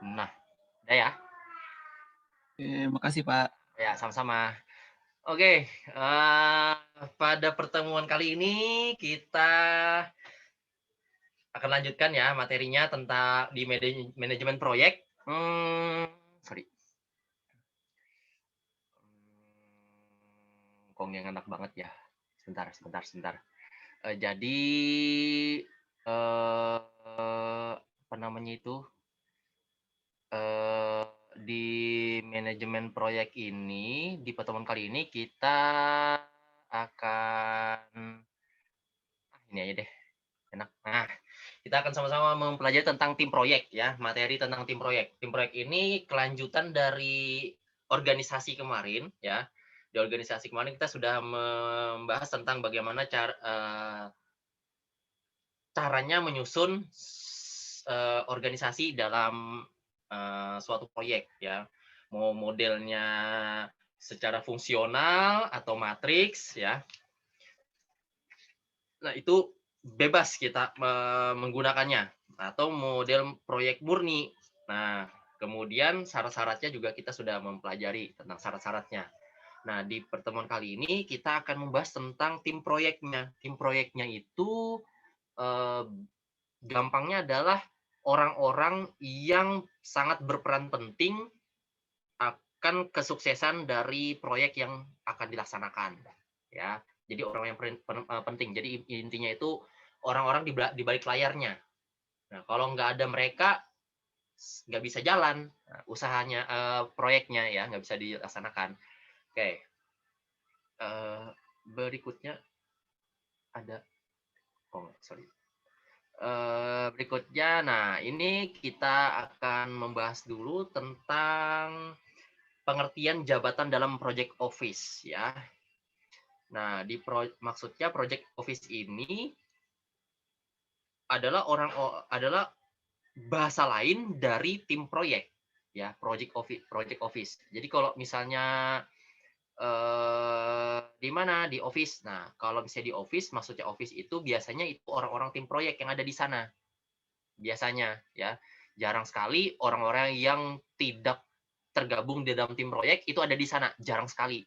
Nah, udah ya? Makasih, Pak. Ya, sama-sama. Oke, pada pertemuan kali ini kita akan lanjutkan ya materinya tentang di manajemen proyek. Sorry. Kong yang enak banget ya. Sebentar, sebentar, sebentar. Jadi, apa namanya itu? eh, di manajemen proyek ini, di pertemuan kali ini kita akan ini aja deh, enak. Nah, kita akan sama-sama mempelajari tentang tim proyek ya, materi tentang tim proyek. Tim proyek ini kelanjutan dari organisasi kemarin ya. Di organisasi kemarin kita sudah membahas tentang bagaimana caranya menyusun organisasi dalam suatu proyek ya. Mau modelnya secara fungsional atau matriks ya. Nah, itu bebas kita menggunakannya atau model proyek murni. Nah, kemudian syarat-syaratnya juga kita sudah mempelajari tentang syarat-syaratnya. Nah, di pertemuan kali ini kita akan membahas tentang tim proyeknya. Tim proyeknya itu eh, gampangnya adalah orang-orang yang sangat berperan penting akan kesuksesan dari proyek yang akan dilaksanakan ya. Jadi orang yang penting. Jadi intinya itu orang-orang di balik layarnya. Nah, kalau nggak ada mereka nggak bisa jalan usahanya, proyeknya ya nggak bisa dilaksanakan. Oke, berikutnya ada, oh sorry. Berikutnya, nah ini kita akan membahas dulu tentang pengertian jabatan dalam project office ya. Nah, maksudnya project office ini adalah bahasa lain dari tim proyek ya, project office. Jadi kalau misalnya di mana di office. Nah, kalau misalnya di office, maksudnya office itu biasanya itu orang-orang tim proyek yang ada di sana. Biasanya ya. Jarang sekali orang-orang yang tidak tergabung di dalam tim proyek itu ada di sana, jarang sekali.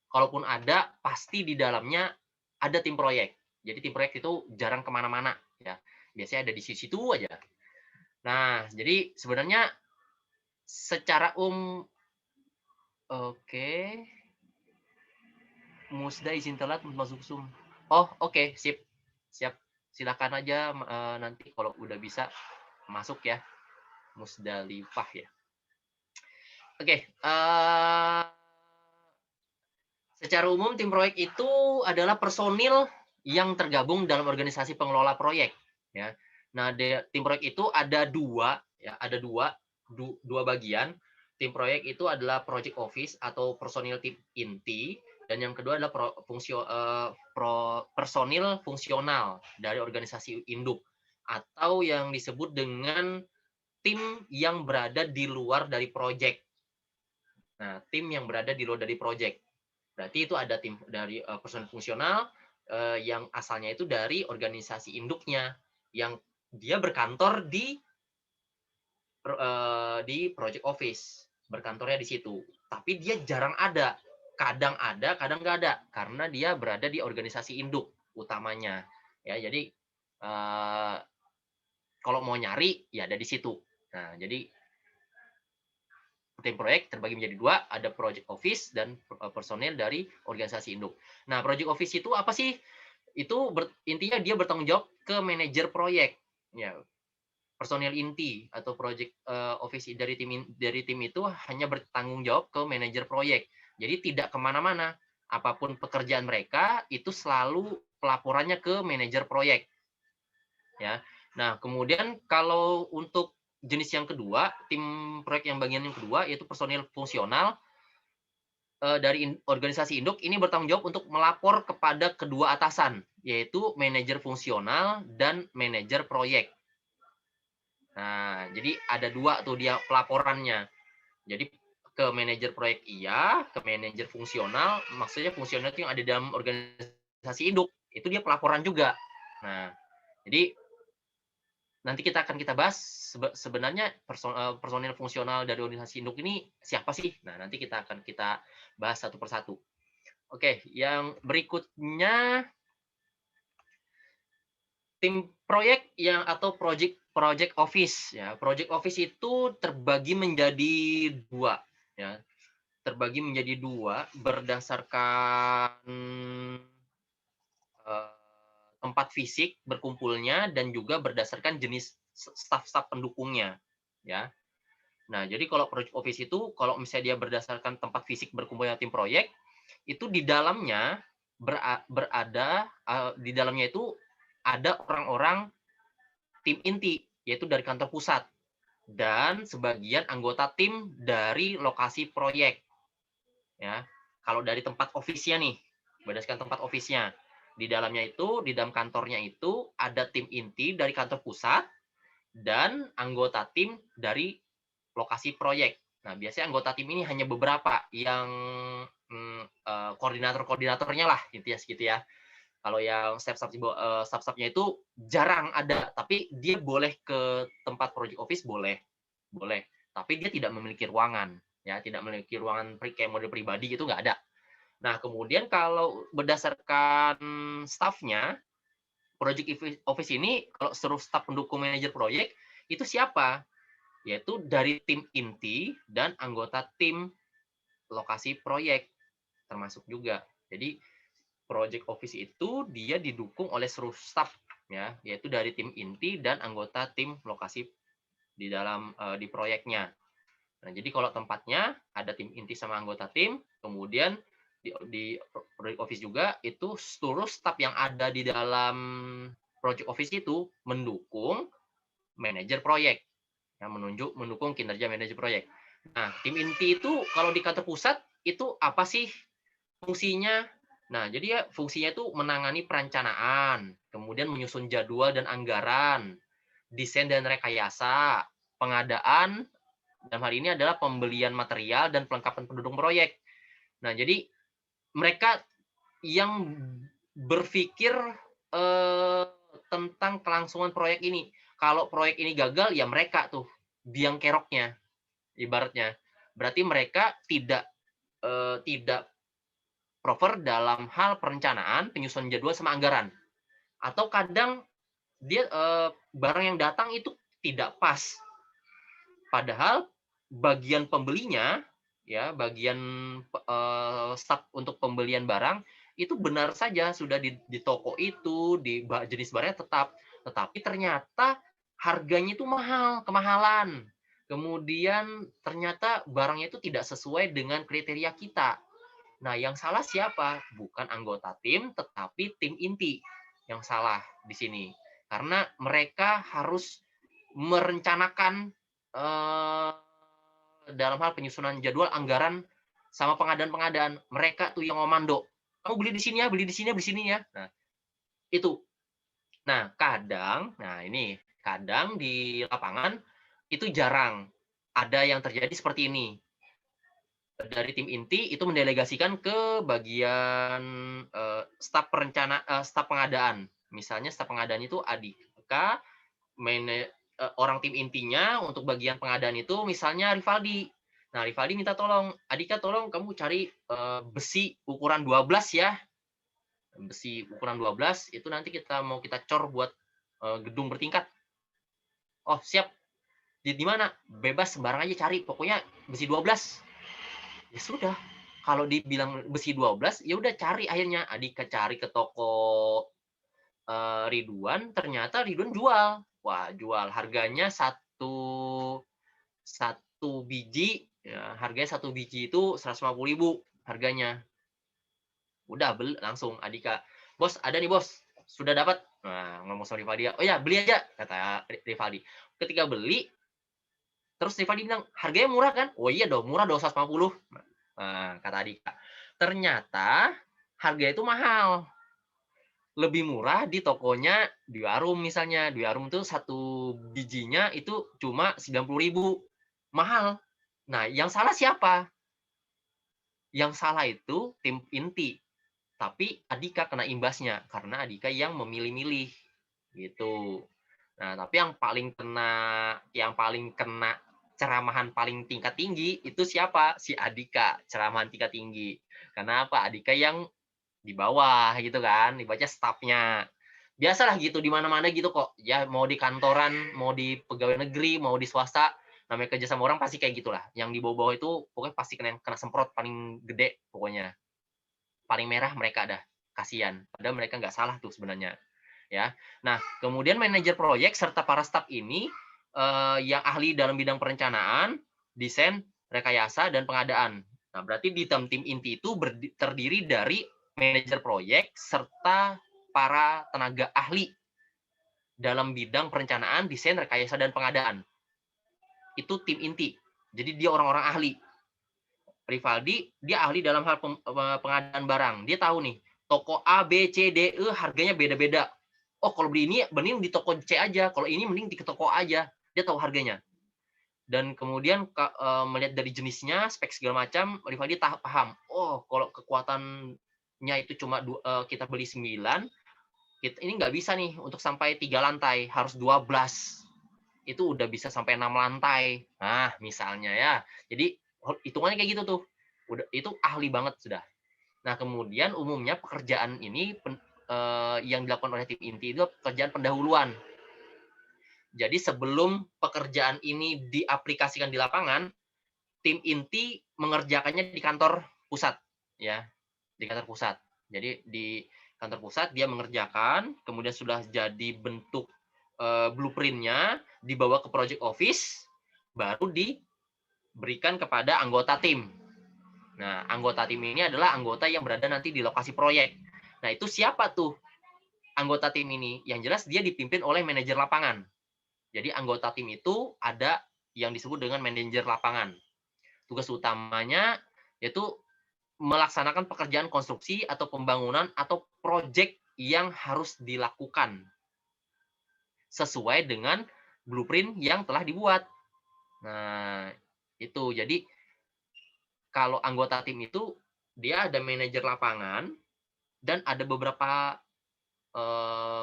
Kalaupun ada, pasti di dalamnya ada tim proyek. Jadi tim proyek itu jarang kemana-mana ya. Biasanya ada di situ aja. Nah, jadi sebenarnya secara oke, Musda izin telat masuk Zoom. Oh, oke, sip. Siap. Silakan aja nanti kalau udah bisa masuk ya, Musdalifah ya. Oke, secara umum tim proyek itu adalah personil yang tergabung dalam organisasi pengelola proyek ya. Nah, tim proyek itu ada dua ya, ada dua bagian. Tim proyek itu adalah project office atau personil tim inti, dan yang kedua adalah personil fungsional dari organisasi induk atau yang disebut dengan tim yang berada di luar dari proyek. Nah, tim yang berada di luar dari proyek. Berarti itu ada tim dari personil fungsional yang asalnya itu dari organisasi induknya yang dia berkantor di project office, berkantornya di situ. Tapi dia jarang ada, kadang nggak ada, karena dia berada di organisasi induk utamanya. Ya, jadi kalau mau nyari ya ada di situ. Nah, jadi tim proyek terbagi menjadi dua, ada project office dan personil dari organisasi induk. Nah, project office itu apa sih? Itu intinya dia bertanggung jawab ke manajer proyek. Ya, personil inti atau project office dari tim itu hanya bertanggung jawab ke manajer proyek. Jadi tidak kemana-mana. Apapun pekerjaan mereka itu selalu pelaporannya ke manajer proyek. Ya. Nah, kemudian kalau untuk jenis yang kedua, tim proyek yang bagian yang kedua yaitu personil fungsional dari organisasi induk ini bertanggung jawab untuk melapor kepada kedua atasan, yaitu manajer fungsional dan manajer proyek. Nah, jadi ada dua tuh dia pelaporannya. Jadi ke manajer proyek iya, ke manajer fungsional, maksudnya fungsional itu yang ada dalam organisasi induk, itu dia pelaporan juga. Nah, jadi nanti kita bahas sebenarnya personil fungsional dari organisasi induk ini siapa sih? Nah, nanti kita bahas satu persatu. Oke, yang berikutnya tim proyek atau project office ya. Project office itu terbagi menjadi dua ya. Terbagi menjadi dua berdasarkan eh, tempat fisik berkumpulnya dan juga berdasarkan jenis staf-staf pendukungnya ya. Nah, jadi kalau project office itu kalau misalnya dia berdasarkan tempat fisik berkumpulnya tim proyek, itu di dalamnya berada di dalamnya itu ada orang-orang tim inti, yaitu dari kantor pusat dan sebagian anggota tim dari lokasi proyek. Ya, kalau dari tempat office-nya nih, berdasarkan tempat office-nya, di dalamnya itu, di dalam kantornya itu ada tim inti dari kantor pusat dan anggota tim dari lokasi proyek. Nah, biasanya anggota tim ini hanya beberapa yang koordinator-koordinatornya lah, gitu ya, segitu ya. Kalau yang staff-staffnya itu jarang ada, tapi dia boleh ke tempat project office boleh, boleh. Tapi dia tidak memiliki ruangan, ya, tidak memiliki ruangan kayak model pribadi gitu nggak ada. Nah, kemudian kalau berdasarkan staffnya, project office ini kalau seluruh staff pendukung manajer proyek itu siapa? Yaitu dari tim inti dan anggota tim lokasi proyek termasuk juga. Jadi project office itu dia didukung oleh seluruh staff ya, yaitu dari tim inti dan anggota tim lokasi di dalam di proyeknya. Nah, jadi kalau tempatnya ada tim inti sama anggota tim, kemudian di project office juga itu seluruh staff yang ada di dalam project office itu mendukung manajer proyek, yang mendukung kinerja manajer proyek. Nah, tim inti itu kalau di kantor pusat itu apa sih fungsinya? Nah, jadi ya fungsinya itu menangani perencanaan, kemudian menyusun jadwal dan anggaran, desain dan rekayasa, pengadaan, dalam hal ini adalah pembelian material dan pelengkapan pendukung proyek. Nah, jadi mereka yang berpikir tentang kelangsungan proyek ini. Kalau proyek ini gagal, ya mereka tuh biang keroknya, ibaratnya. Berarti mereka tidak proper dalam hal perencanaan, penyusunan jadwal sama anggaran. Atau kadang dia barang yang datang itu tidak pas. Padahal bagian pembelinya ya, bagian staf untuk pembelian barang itu benar saja sudah di toko itu, di jenis barangnya tetap, tetapi ternyata harganya itu mahal, kemahalan. Kemudian ternyata barangnya itu tidak sesuai dengan kriteria kita. Nah, yang salah siapa? Bukan anggota tim, tetapi tim inti yang salah di sini. Karena mereka harus merencanakan dalam hal penyusunan jadwal, anggaran, sama pengadaan-pengadaan. Mereka tuh yang komando. Kamu beli di sini ya, beli di sini ya, beli di sini ya. Nah, itu. Nah, kadang di lapangan itu jarang ada yang terjadi seperti ini. Dari tim inti itu mendelegasikan ke bagian staf pengadaan. Misalnya staf pengadaan itu Adika, orang tim intinya untuk bagian pengadaan itu misalnya Rivaldi. Nah, Rivaldi minta tolong, Adika tolong kamu cari besi ukuran 12 ya. Besi ukuran 12 itu nanti kita cor buat gedung bertingkat. Oh, siap. Di mana? Bebas sembarang aja cari, pokoknya besi 12. Ya sudah, kalau dibilang besi 12, ya udah cari akhirnya. Adika cari ke toko Ridwan, ternyata Ridwan jual. Wah, jual. Harganya satu biji, ya, harganya satu biji itu 150.000 harganya. Udah beli langsung Adika. Bos, ada nih bos. Sudah dapat. Nah, ngomong sama Rivaldi. Oh ya, beli aja, kata Rivaldi. Ketika beli, terus Rivaldi bilang, harganya murah kan? Oh iya dong, murah dong 150. Nah, kata Adika. Ternyata harga itu mahal. Lebih murah di tokonya di Warum misalnya. Di Warum itu satu bijinya itu cuma 90.000. Mahal. Nah, yang salah siapa? Yang salah itu tim inti. Tapi Adika kena imbasnya karena Adika yang memilih-milih. Gitu. Nah, tapi yang paling kena ceramahan paling tingkat tinggi itu siapa? Si Andika, ceramahan tingkat tinggi. Karena apa? Andika yang di bawah gitu kan, ibaratnya stafnya. Biasalah gitu di mana-mana gitu kok. Ya mau di kantoran, mau di pegawai negeri, mau di swasta, namanya kerja sama orang pasti kayak gitulah. Yang di bawah-bawah itu pokoknya pasti kena semprot paling gede pokoknya. Paling merah mereka dah. Kasihan. Padahal mereka nggak salah tuh sebenarnya. Ya. Nah, kemudian manajer proyek serta para staf ini yang ahli dalam bidang perencanaan, desain, rekayasa dan pengadaan. Nah, berarti di tim inti itu terdiri dari manajer proyek serta para tenaga ahli dalam bidang perencanaan, desain, rekayasa dan pengadaan. Itu tim inti. Jadi dia orang-orang ahli. Rivaldi dia ahli dalam hal pengadaan barang. Dia tahu nih, toko A, B, C, D, E harganya beda-beda. Oh, kalau beli ini mending di toko C aja, kalau ini mending di toko A aja. Dia tahu harganya. Dan kemudian melihat dari jenisnya, spek segala macam, Rivaldi paham. Oh, kalau kekuatannya itu cuma kita beli 9, ini nggak bisa nih untuk sampai 3 lantai, harus 12. Itu udah bisa sampai 6 lantai. Nah, misalnya ya. Jadi hitungannya kayak gitu tuh. Udah itu ahli banget sudah. Nah, kemudian umumnya pekerjaan ini yang dilakukan oleh tim inti itu pekerjaan pendahuluan. Jadi sebelum pekerjaan ini diaplikasikan di lapangan, tim inti mengerjakannya di kantor pusat, ya, di kantor pusat. Jadi di kantor pusat dia mengerjakan, kemudian sudah jadi bentuk blueprint-nya dibawa ke project office, baru diberikan kepada anggota tim. Nah, anggota tim ini adalah anggota yang berada nanti di lokasi proyek. Nah, itu siapa tuh anggota tim ini? Yang jelas dia dipimpin oleh manajer lapangan. Jadi anggota tim itu ada yang disebut dengan manajer lapangan. Tugas utamanya yaitu melaksanakan pekerjaan konstruksi atau pembangunan atau proyek yang harus dilakukan sesuai dengan blueprint yang telah dibuat. Nah, itu. Jadi kalau anggota tim itu dia ada manajer lapangan dan ada beberapa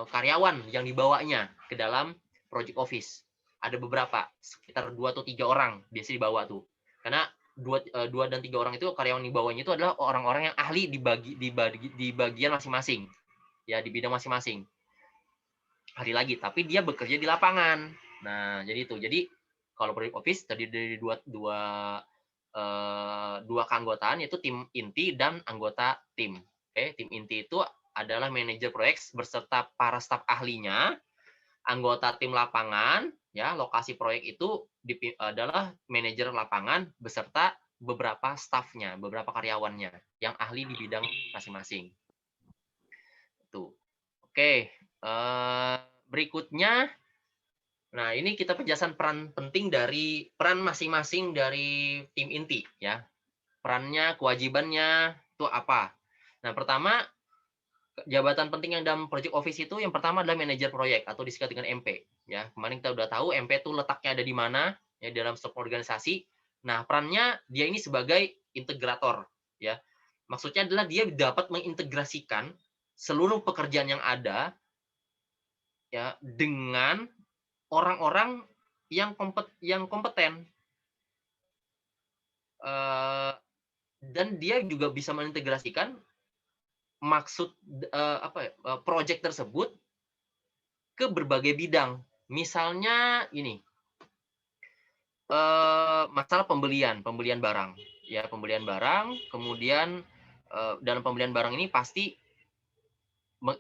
karyawan yang dibawanya ke dalam project office. Ada beberapa, sekitar 2 atau 3 orang biasanya dibawa tuh. Karena 2 dan 3 orang itu karyawan di bawahnya itu adalah orang-orang yang ahli di bagian masing-masing. Ya, di bidang masing-masing. Ahli lagi, tapi dia bekerja di lapangan. Nah, jadi itu. Jadi kalau project office tadi dari dua keanggotaan yaitu tim inti dan anggota tim. Oke, tim inti itu adalah manajer proyek beserta para staf ahlinya, anggota tim lapangan, ya lokasi proyek itu adalah manajer lapangan beserta beberapa stafnya, beberapa karyawannya yang ahli di bidang masing-masing. Tuh. Oke, berikutnya, nah ini kita penjelasan peran penting dari peran masing-masing dari tim inti, ya. Perannya, kewajibannya itu apa? Nah, pertama jabatan penting yang dalam project office itu yang pertama adalah manajer proyek atau disingkat dengan MP, ya. Kemarin kita udah tahu MP itu letaknya ada di mana, ya dalam sebuah organisasi. Nah, perannya dia ini sebagai integrator, ya. Maksudnya adalah dia dapat mengintegrasikan seluruh pekerjaan yang ada, ya, dengan orang-orang yang kompeten. Dan dia juga bisa mengintegrasikan maksud project tersebut ke berbagai bidang. Misalnya ini, masalah pembelian barang. Ya, pembelian barang, kemudian dalam pembelian barang ini pasti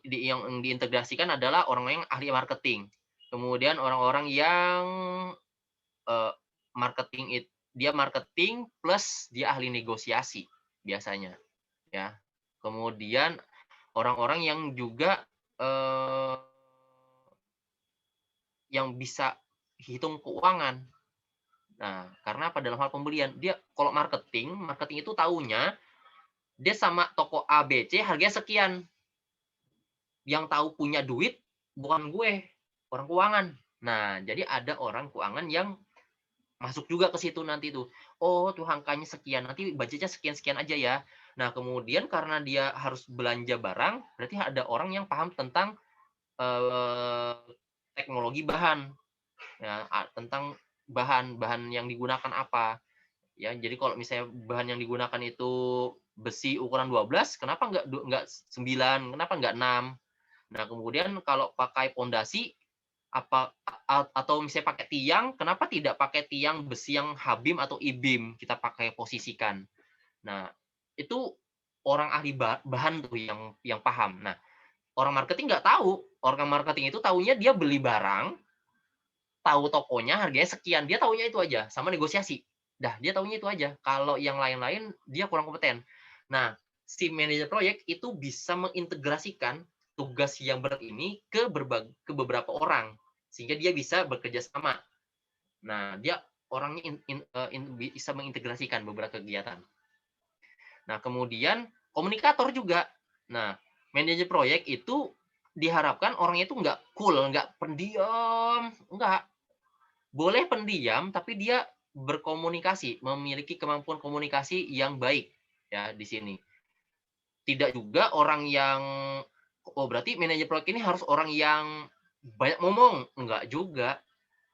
yang diintegrasikan adalah orang yang ahli marketing. Kemudian orang-orang yang dia marketing plus dia ahli negosiasi biasanya, ya. Kemudian orang-orang yang juga yang bisa hitung keuangan. Nah, karena apa dalam hal pembelian, dia kalau marketing itu tahunya dia sama toko A, B, C harganya sekian. Yang tahu punya duit bukan gue, orang keuangan. Nah, jadi ada orang keuangan yang masuk juga ke situ nanti tuh. Oh, tuh angkanya sekian, nanti budgetnya sekian-sekian aja ya. Nah, kemudian karena dia harus belanja barang, berarti ada orang yang paham tentang teknologi bahan, ya, tentang bahan-bahan yang digunakan apa. Ya, jadi kalau misalnya bahan yang digunakan itu besi ukuran 12, kenapa nggak 9, kenapa nggak 6? Nah, kemudian kalau pakai pondasi, atau misalnya pakai tiang, kenapa tidak pakai tiang besi yang H-beam atau I-beam kita pakai posisikan. Nah, itu orang ahli bahan tuh yang paham. Nah, orang marketing nggak tahu. Orang marketing itu taunya dia beli barang, tahu tokonya harganya sekian, dia taunya itu aja, sama negosiasi. Dah, dia taunya itu aja. Kalau yang lain-lain dia kurang kompeten. Nah, si manajer proyek itu bisa mengintegrasikan tugas yang berat ini ke beberapa orang sehingga dia bisa bekerja sama. Nah, dia orangnya bisa mengintegrasikan beberapa kegiatan. Nah, kemudian komunikator juga. Nah, manajer proyek itu diharapkan orangnya itu nggak cool, nggak pendiam, nggak. Boleh pendiam, tapi dia berkomunikasi, memiliki kemampuan komunikasi yang baik, ya, di sini. Tidak juga orang yang, oh berarti manajer proyek ini harus orang yang banyak ngomong, enggak juga.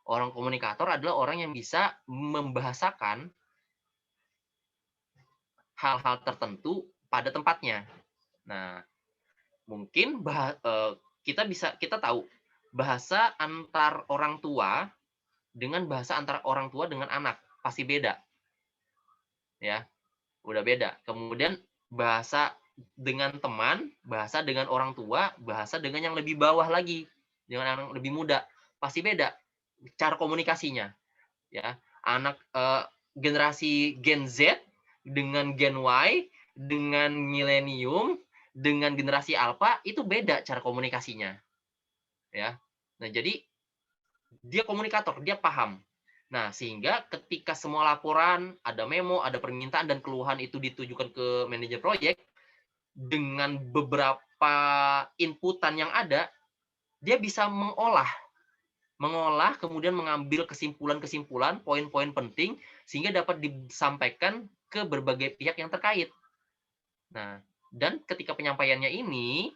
Orang komunikator adalah orang yang bisa membahasakan hal-hal tertentu pada tempatnya. Nah, mungkin kita tahu bahasa antar orang tua dengan bahasa antara orang tua dengan anak pasti beda, ya, udah beda. Kemudian bahasa dengan teman, bahasa dengan orang tua, bahasa dengan yang lebih bawah lagi, dengan yang lebih muda, pasti beda cara komunikasinya, ya. Generasi Gen Z dengan Gen Y, dengan milenium, dengan generasi alpha itu beda cara komunikasinya, ya. Nah, jadi dia komunikator, dia paham. Nah, sehingga ketika semua laporan, ada memo, ada permintaan dan keluhan itu ditujukan ke manajer proyek, dengan beberapa inputan yang ada, dia bisa mengolah kemudian mengambil kesimpulan-kesimpulan, poin-poin penting, sehingga dapat disampaikan ke berbagai pihak yang terkait. Nah, dan ketika penyampaiannya ini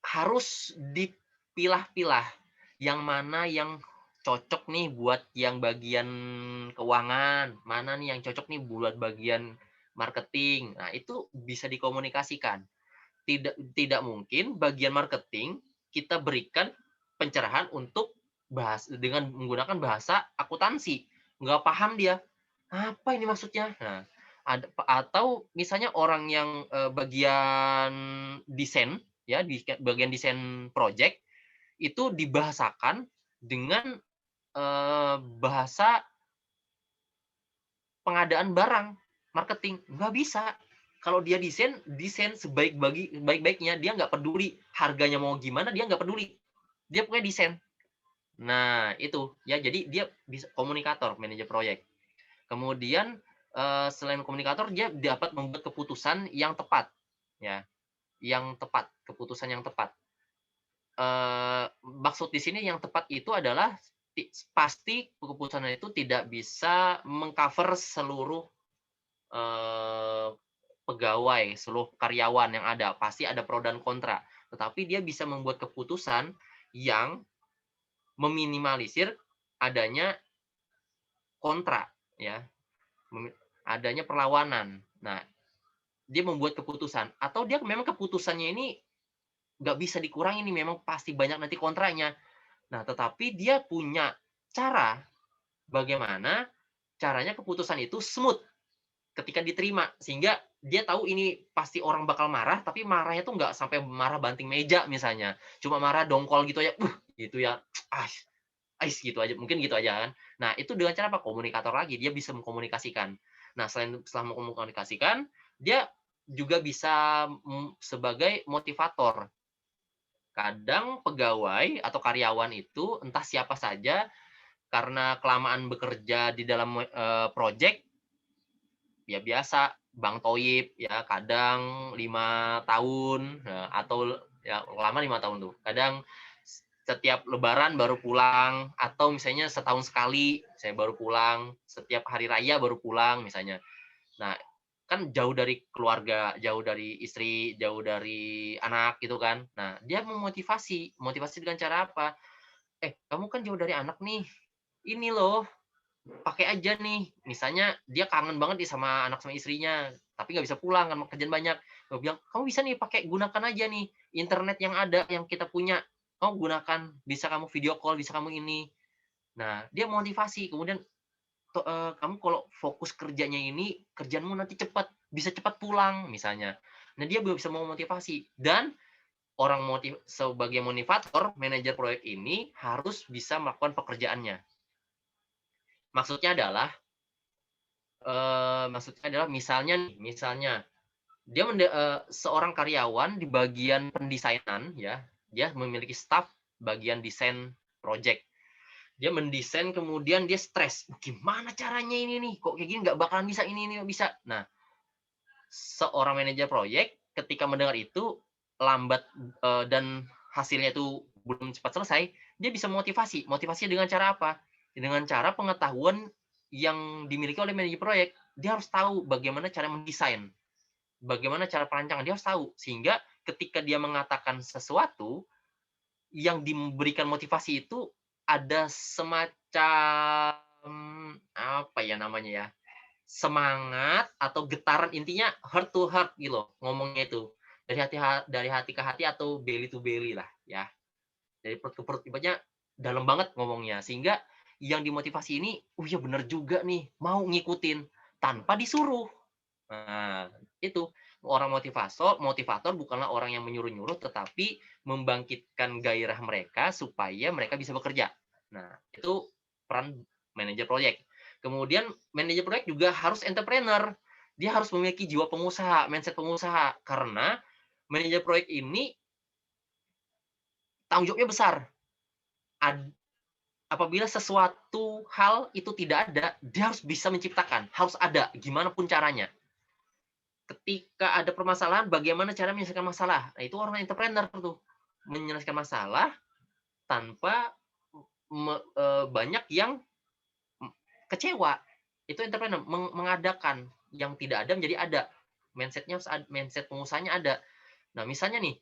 harus dipilah-pilah, yang mana yang cocok nih buat yang bagian keuangan, mana nih yang cocok nih buat bagian marketing. Nah, itu bisa dikomunikasikan. Tidak mungkin bagian marketing kita berikan pencerahan untuk dengan menggunakan bahasa akuntansi. Nggak paham dia, "Apa ini maksudnya?" Nah, atau misalnya orang yang, bagian desain, ya, di bagian desain project, itu dibahasakan dengan, bahasa pengadaan barang, marketing, nggak bisa. Kalau dia desain, desain sebaik-baiknya, dia nggak peduli harganya mau gimana, dia nggak peduli. Dia pokoknya desain. Nah, itu, ya, jadi dia bisa komunikator, manajer proyek. Kemudian, selain komunikator, dia dapat membuat keputusan yang tepat, ya, yang tepat, keputusan yang tepat. Maksud di sini yang tepat itu adalah pasti keputusan itu tidak bisa mengcover seluruh, eee, pegawai, seluruh karyawan yang ada, pasti ada pro dan kontra. Tetapi dia bisa membuat keputusan yang meminimalisir adanya kontra, ya, adanya perlawanan. Nah, dia membuat keputusan atau dia memang keputusannya ini nggak bisa dikurangi nih, memang pasti banyak nanti kontranya. Nah, tetapi dia punya cara bagaimana caranya keputusan itu smooth ketika diterima, sehingga dia tahu ini pasti orang bakal marah, tapi marahnya tuh nggak sampai marah banting meja misalnya, cuma marah dongkol gitu aja, gitu ya, ais ais gitu aja, mungkin gitu aja kan. Nah, itu dengan cara apa? Komunikator lagi, dia bisa mengkomunikasikan. Nah, setelah mengkomunikasikan, dia juga bisa, sebagai motivator. Kadang pegawai atau karyawan itu, entah siapa saja, karena kelamaan bekerja di dalam, project, ya biasa, Bang Toyib ya kadang 5 tahun, atau ya lama 5 tahun tuh. Kadang setiap lebaran baru pulang, atau misalnya setahun sekali saya baru pulang, setiap hari raya baru pulang misalnya. Nah, kan jauh dari keluarga, jauh dari istri, jauh dari anak gitu kan. Nah, dia memotivasi, motivasi dengan cara apa? Kamu kan jauh dari anak nih, ini loh, pakai aja nih." Misalnya dia kangen banget nih sama anak sama istrinya, tapi nggak bisa pulang karena kerjaan banyak. Gue bilang, "Kamu bisa nih pakai gunakan aja nih internet yang ada, yang kita punya. Kamu gunakan, bisa kamu video call, bisa kamu ini." Nah, dia motivasi, kemudian "Kamu kalau fokus kerjanya ini, kerjaanmu nanti cepat, bisa cepat pulang," misalnya. Nah, dia bisa memotivasi dan sebagai motivator, manajer proyek ini harus bisa melakukan pekerjaannya. Maksudnya adalah misalnya nih, dia seorang karyawan di bagian pendesainan ya, dia memiliki staf bagian desain project. Dia mendesain kemudian dia stres, "Gimana caranya ini nih? Kok kayak gini nggak bakalan bisa, ini nggak bisa." Nah, seorang manajer proyek ketika mendengar itu lambat, dan hasilnya itu belum cepat selesai, dia bisa motivasi. Motivasinya dengan cara apa? Dengan cara pengetahuan yang dimiliki oleh manajer proyek. Dia harus tahu bagaimana cara mendesain, bagaimana cara perancangan, dia harus tahu. Sehingga ketika dia mengatakan sesuatu, yang diberikan motivasi itu ada semacam, apa ya namanya ya, semangat atau getaran, intinya heart to heart gitu loh, ngomongnya itu. Dari hati ke hati atau belly to belly lah ya, dari perut ke perut, ibaratnya dalam banget ngomongnya. Sehingga yang dimotivasi ini, "Oh iya bener juga nih," mau ngikutin tanpa disuruh. Nah, itu. Orang motivator bukanlah orang yang menyuruh-nyuruh, tetapi membangkitkan gairah mereka supaya mereka bisa bekerja. Nah, itu peran manajer proyek. Kemudian manajer proyek juga harus entrepreneur. Dia harus memiliki jiwa pengusaha, mindset pengusaha. Karena manajer proyek ini tanggung jawabnya besar. Apabila sesuatu hal itu tidak ada, dia harus bisa menciptakan, harus ada, gimana pun caranya. Ketika ada permasalahan, bagaimana cara menyelesaikan masalah. Nah, itu orang entrepreneur tuh, menyelesaikan masalah tanpa banyak yang kecewa. Itu entrepreneur, mengadakan yang tidak ada menjadi ada. Mindset-nya harus mindset pengusahanya ada. Nah, misalnya nih,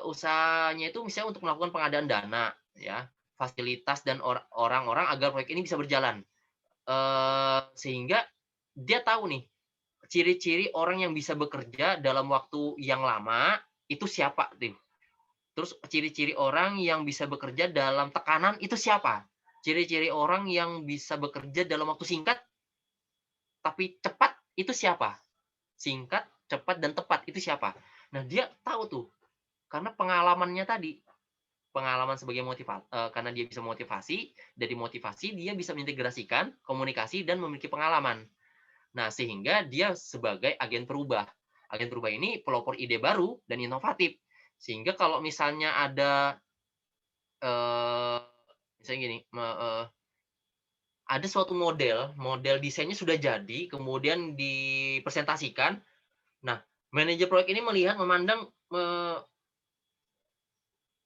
usahanya itu misalnya untuk melakukan pengadaan dana, ya, fasilitas dan orang-orang agar proyek ini bisa berjalan. Sehingga dia tahu nih, ciri-ciri orang yang bisa bekerja dalam waktu yang lama, itu siapa tuh. Terus ciri-ciri orang yang bisa bekerja dalam tekanan, itu siapa. Ciri-ciri orang yang bisa bekerja dalam waktu singkat, tapi cepat, itu siapa. Singkat, cepat, dan tepat, itu siapa. Nah, dia tahu tuh, karena pengalamannya tadi. Pengalaman sebagai karena dia bisa motivasi, dari motivasi dia bisa mengintegrasikan, komunikasi, dan memiliki pengalaman. Nah, sehingga dia sebagai agen perubah. Agen perubah ini pelopor ide baru dan inovatif. Sehingga kalau misalnya ada, eee, misalnya gini, ada suatu model desainnya sudah jadi, kemudian dipresentasikan. Nah, manajer proyek ini melihat, memandang,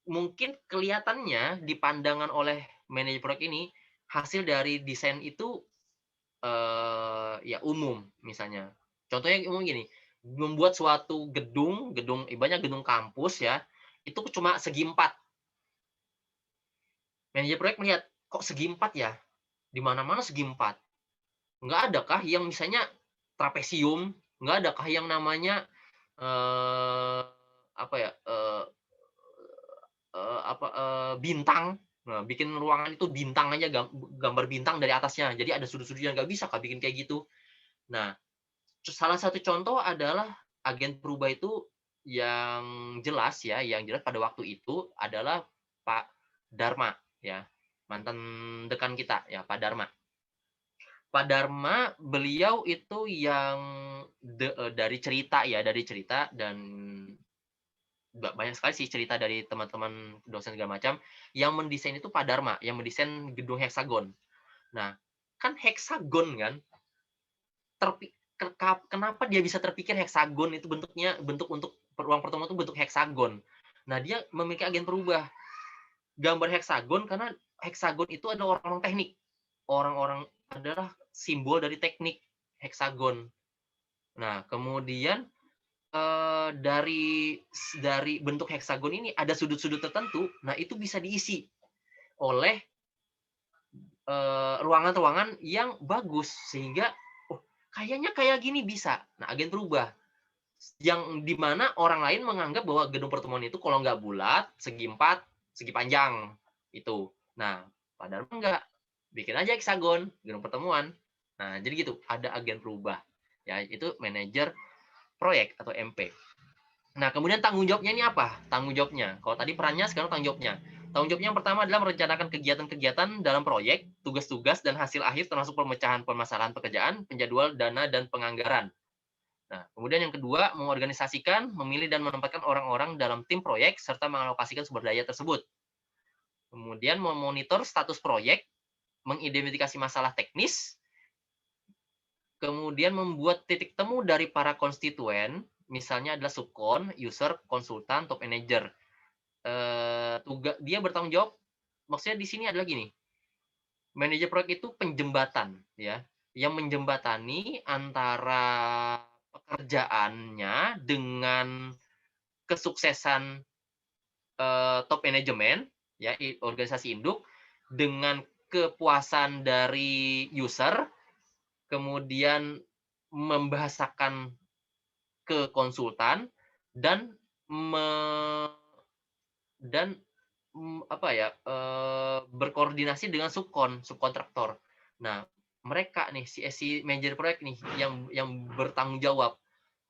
mungkin kelihatannya di pandangan oleh manajer proyek ini, hasil dari desain itu, ya umum misalnya. Contohnya umum gini, membuat suatu gedung ibaratnya gedung kampus ya, itu cuma segi 4. Manajer proyek melihat, "Kok segi 4 ya? Di mana-mana segi 4. Nggak ada kah yang misalnya trapesium? Nggak ada kah yang namanya, apa ya, bintang? Nah, bikin ruangan itu bintang aja, gambar bintang dari atasnya, jadi ada sudut-sudutnya, nggak bisa kah bikin kayak gitu?" Nah, salah satu contoh adalah agen perubahan itu yang jelas ya, yang jelas pada waktu itu adalah Pak Darma ya, mantan dekan kita ya, Pak Darma. Pak Darma beliau itu yang dari cerita ya, dari cerita dan banyak sekali sih cerita dari teman-teman dosen segala macam, yang mendesain itu Pak Darma, yang mendesain gedung heksagon. Nah, kan heksagon kan, kenapa dia bisa terpikir heksagon itu bentuknya, bentuk untuk ruang pertemuan itu bentuk heksagon. Nah, dia memiliki agen perubah. Gambar heksagon karena heksagon itu ada orang-orang teknik. Orang-orang adalah simbol dari teknik heksagon. Nah, kemudian dari bentuk heksagon ini ada sudut-sudut tertentu, nah itu bisa diisi oleh ruangan-ruangan yang bagus sehingga, oh kayaknya kayak gini bisa. Nah, agen berubah yang di mana orang lain menganggap bahwa gedung pertemuan itu kalau nggak bulat, segi empat, segi panjang itu. Nah, padahal enggak. Bikin aja heksagon, gedung pertemuan. Nah, jadi gitu, ada agen berubah. Ya, itu manajer proyek atau MP. Nah, kemudian tanggung jawabnya ini apa? Tanggung jawabnya. Kalau tadi perannya, sekarang tanggung jawabnya. Tanggung jawabnya yang pertama adalah merencanakan kegiatan-kegiatan dalam proyek, tugas-tugas, dan hasil akhir termasuk pemecahan permasalahan pekerjaan, penjadwal, dana, dan penganggaran. Nah, kemudian yang kedua, mengorganisasikan, memilih, dan menempatkan orang-orang dalam tim proyek, serta mengalokasikan sumber daya tersebut. Kemudian memonitor status proyek, mengidentifikasi masalah teknis, kemudian membuat titik temu dari para konstituen, misalnya adalah subkon, user, konsultan, top manager. Dia bertanggung jawab, maksudnya di sini adalah gini, manajer proyek itu penjembatan, ya, yang menjembatani antara pekerjaannya dengan kesuksesan top manajemen, ya, organisasi induk, dengan kepuasan dari user, kemudian membahasakan ke konsultan dan me dan, apa ya, berkoordinasi dengan subkontraktor. Nah, mereka nih, si manajer proyek nih, yang bertanggung jawab,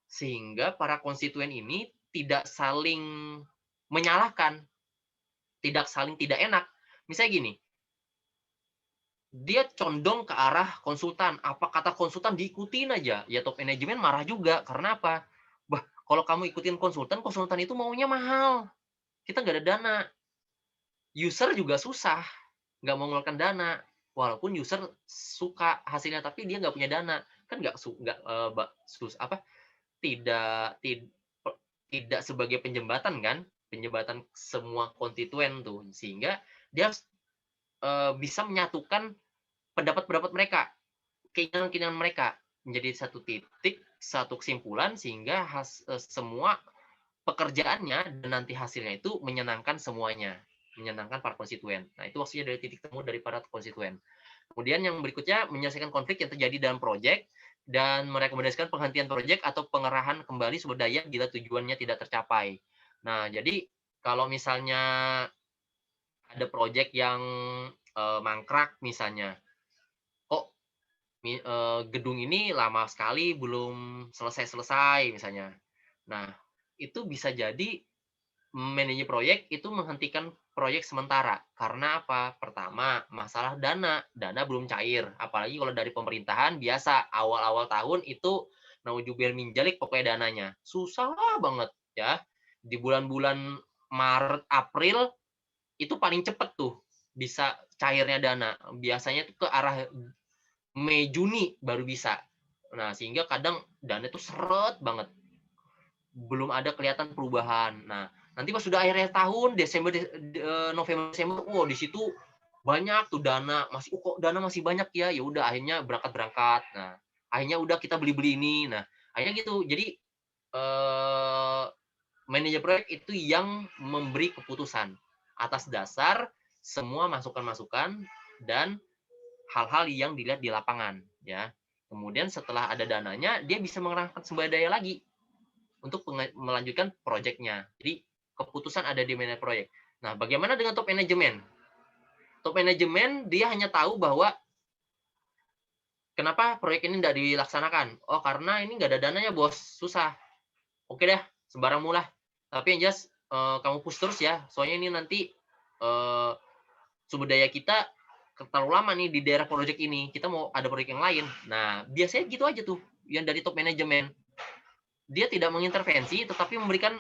sehingga para konstituen ini tidak saling menyalahkan, tidak saling tidak enak. Misalnya gini, dia condong ke arah konsultan, apa kata konsultan diikutin aja, ya top manajemen marah juga, karena apa? Bah, kalau kamu ikutin konsultan, konsultan itu maunya mahal, kita nggak ada dana. User juga susah, nggak mau mengeluarkan dana, walaupun user suka hasilnya, tapi dia nggak punya dana, kan nggak nggak, apa, tidak tidak sebagai penjembatan kan, penjembatan semua konstituen tuh, sehingga dia harus, bisa menyatukan pendapat-pendapat mereka, keinginan-keinginan mereka menjadi satu titik, satu kesimpulan, sehingga semua pekerjaannya dan nanti hasilnya itu menyenangkan semuanya, menyenangkan para konstituen. Nah, itu maksudnya dari titik temu dari para konstituen. Kemudian yang berikutnya, menyelesaikan konflik yang terjadi dalam proyek dan merekomendasikan penghentian proyek atau pengerahan kembali sumber daya bila tujuannya tidak tercapai. Nah, jadi kalau misalnya ada proyek yang mangkrak misalnya, kok gedung ini lama sekali belum selesai-selesai misalnya. Nah, itu bisa jadi manajer proyek itu menghentikan proyek sementara. Karena apa? Pertama, masalah dana. Dana belum cair. Apalagi kalau dari pemerintahan, biasa awal-awal tahun itu naujubir minjalik pokoknya dananya. Susah banget ya. Di bulan-bulan Maret, April itu paling cepet tuh bisa cairnya dana. Biasanya tuh ke arah Mei, Juni baru bisa. Nah, sehingga kadang dana itu seret banget. Belum ada kelihatan perubahan. Nah, nanti pas sudah akhir tahun, November, Desember, wow di situ banyak tuh dana, masih kok dana masih banyak ya, ya udah akhirnya berangkat-berangkat. Nah, akhirnya udah kita beli-beli ini. Nah, akhirnya gitu. Jadi eh, manajer proyek itu yang memberi keputusan atas dasar semua masukan-masukan dan hal-hal yang dilihat di lapangan, ya. Kemudian setelah ada dananya, dia bisa mengerahkan sumber daya lagi untuk melanjutkan proyeknya. Jadi keputusan ada di manajer proyek. Nah, bagaimana dengan top manajemen? Top manajemen dia hanya tahu bahwa kenapa proyek ini tidak dilaksanakan. Oh, karena ini nggak ada dananya, bos. Susah. Oke deh, sembarang mulah. Tapi yang jelas kamu push terus ya. Soalnya ini nanti eh, sumber daya kita terlalu lama nih di daerah proyek ini. Kita mau ada proyek yang lain. Nah, biasanya gitu aja tuh yang dari top manajemen. Dia tidak mengintervensi, tetapi memberikan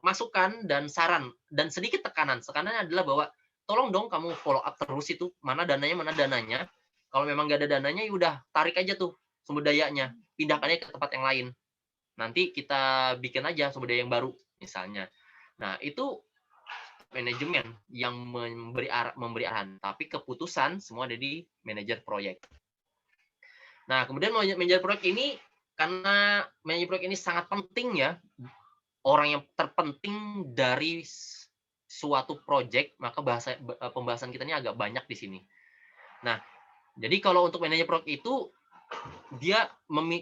masukan dan saran dan sedikit tekanan. Tekanannya adalah bahwa tolong dong kamu follow up terus itu mana dananya, mana dananya. Kalau memang nggak ada dananya, ya udah tarik aja tuh sumber dayanya, pindahkannya ke tempat yang lain. Nanti kita bikin aja sumber daya yang baru misalnya. Nah, itu manajemen yang memberi arahan, tapi keputusan semua ada di manajer proyek. Nah, kemudian manajer proyek ini, karena manajer proyek ini sangat penting ya, orang yang terpenting dari suatu proyek, maka pembahasan kita ini agak banyak di sini. Nah, jadi kalau untuk manajer proyek itu, dia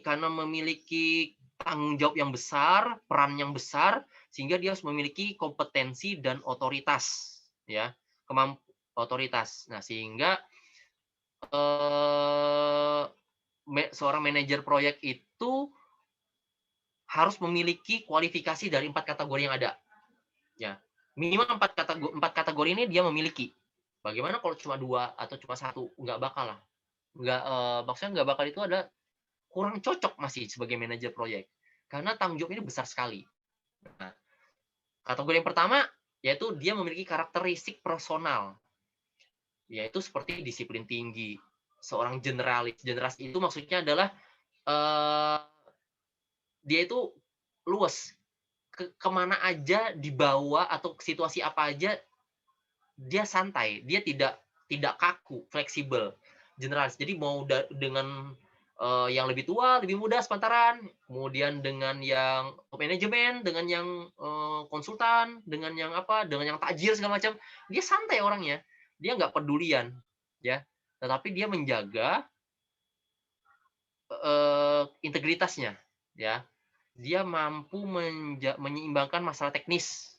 karena memiliki tanggung jawab yang besar, peran yang besar, sehingga dia harus memiliki kompetensi dan otoritas, ya, otoritas. Nah, sehingga eh, seorang manajer proyek itu harus memiliki kualifikasi dari 4 kategori yang ada. Ya, minimal 4 kategori ini dia memiliki. Bagaimana kalau cuma 2 atau cuma satu? Nggak bakal lah. Maksudnya nggak bakal, itu ada kurang cocok masih sebagai manajer proyek. Karena tanggung jawab ini besar sekali. Nah, kategori yang pertama yaitu dia memiliki karakteristik personal, yaitu seperti disiplin tinggi, seorang generalis. Generalis itu maksudnya adalah eh, dia itu luas, kemana aja dibawa atau situasi apa aja dia santai, dia tidak kaku, fleksibel, generalis. Jadi mau dengan yang lebih tua, lebih muda sepantaran, kemudian dengan yang top manajemen, dengan yang konsultan, dengan yang apa, dengan yang tajir segala macam, dia santai orangnya, dia nggak pedulian, ya. Tetapi dia menjaga integritasnya, ya. Dia mampu menyeimbangkan masalah teknis.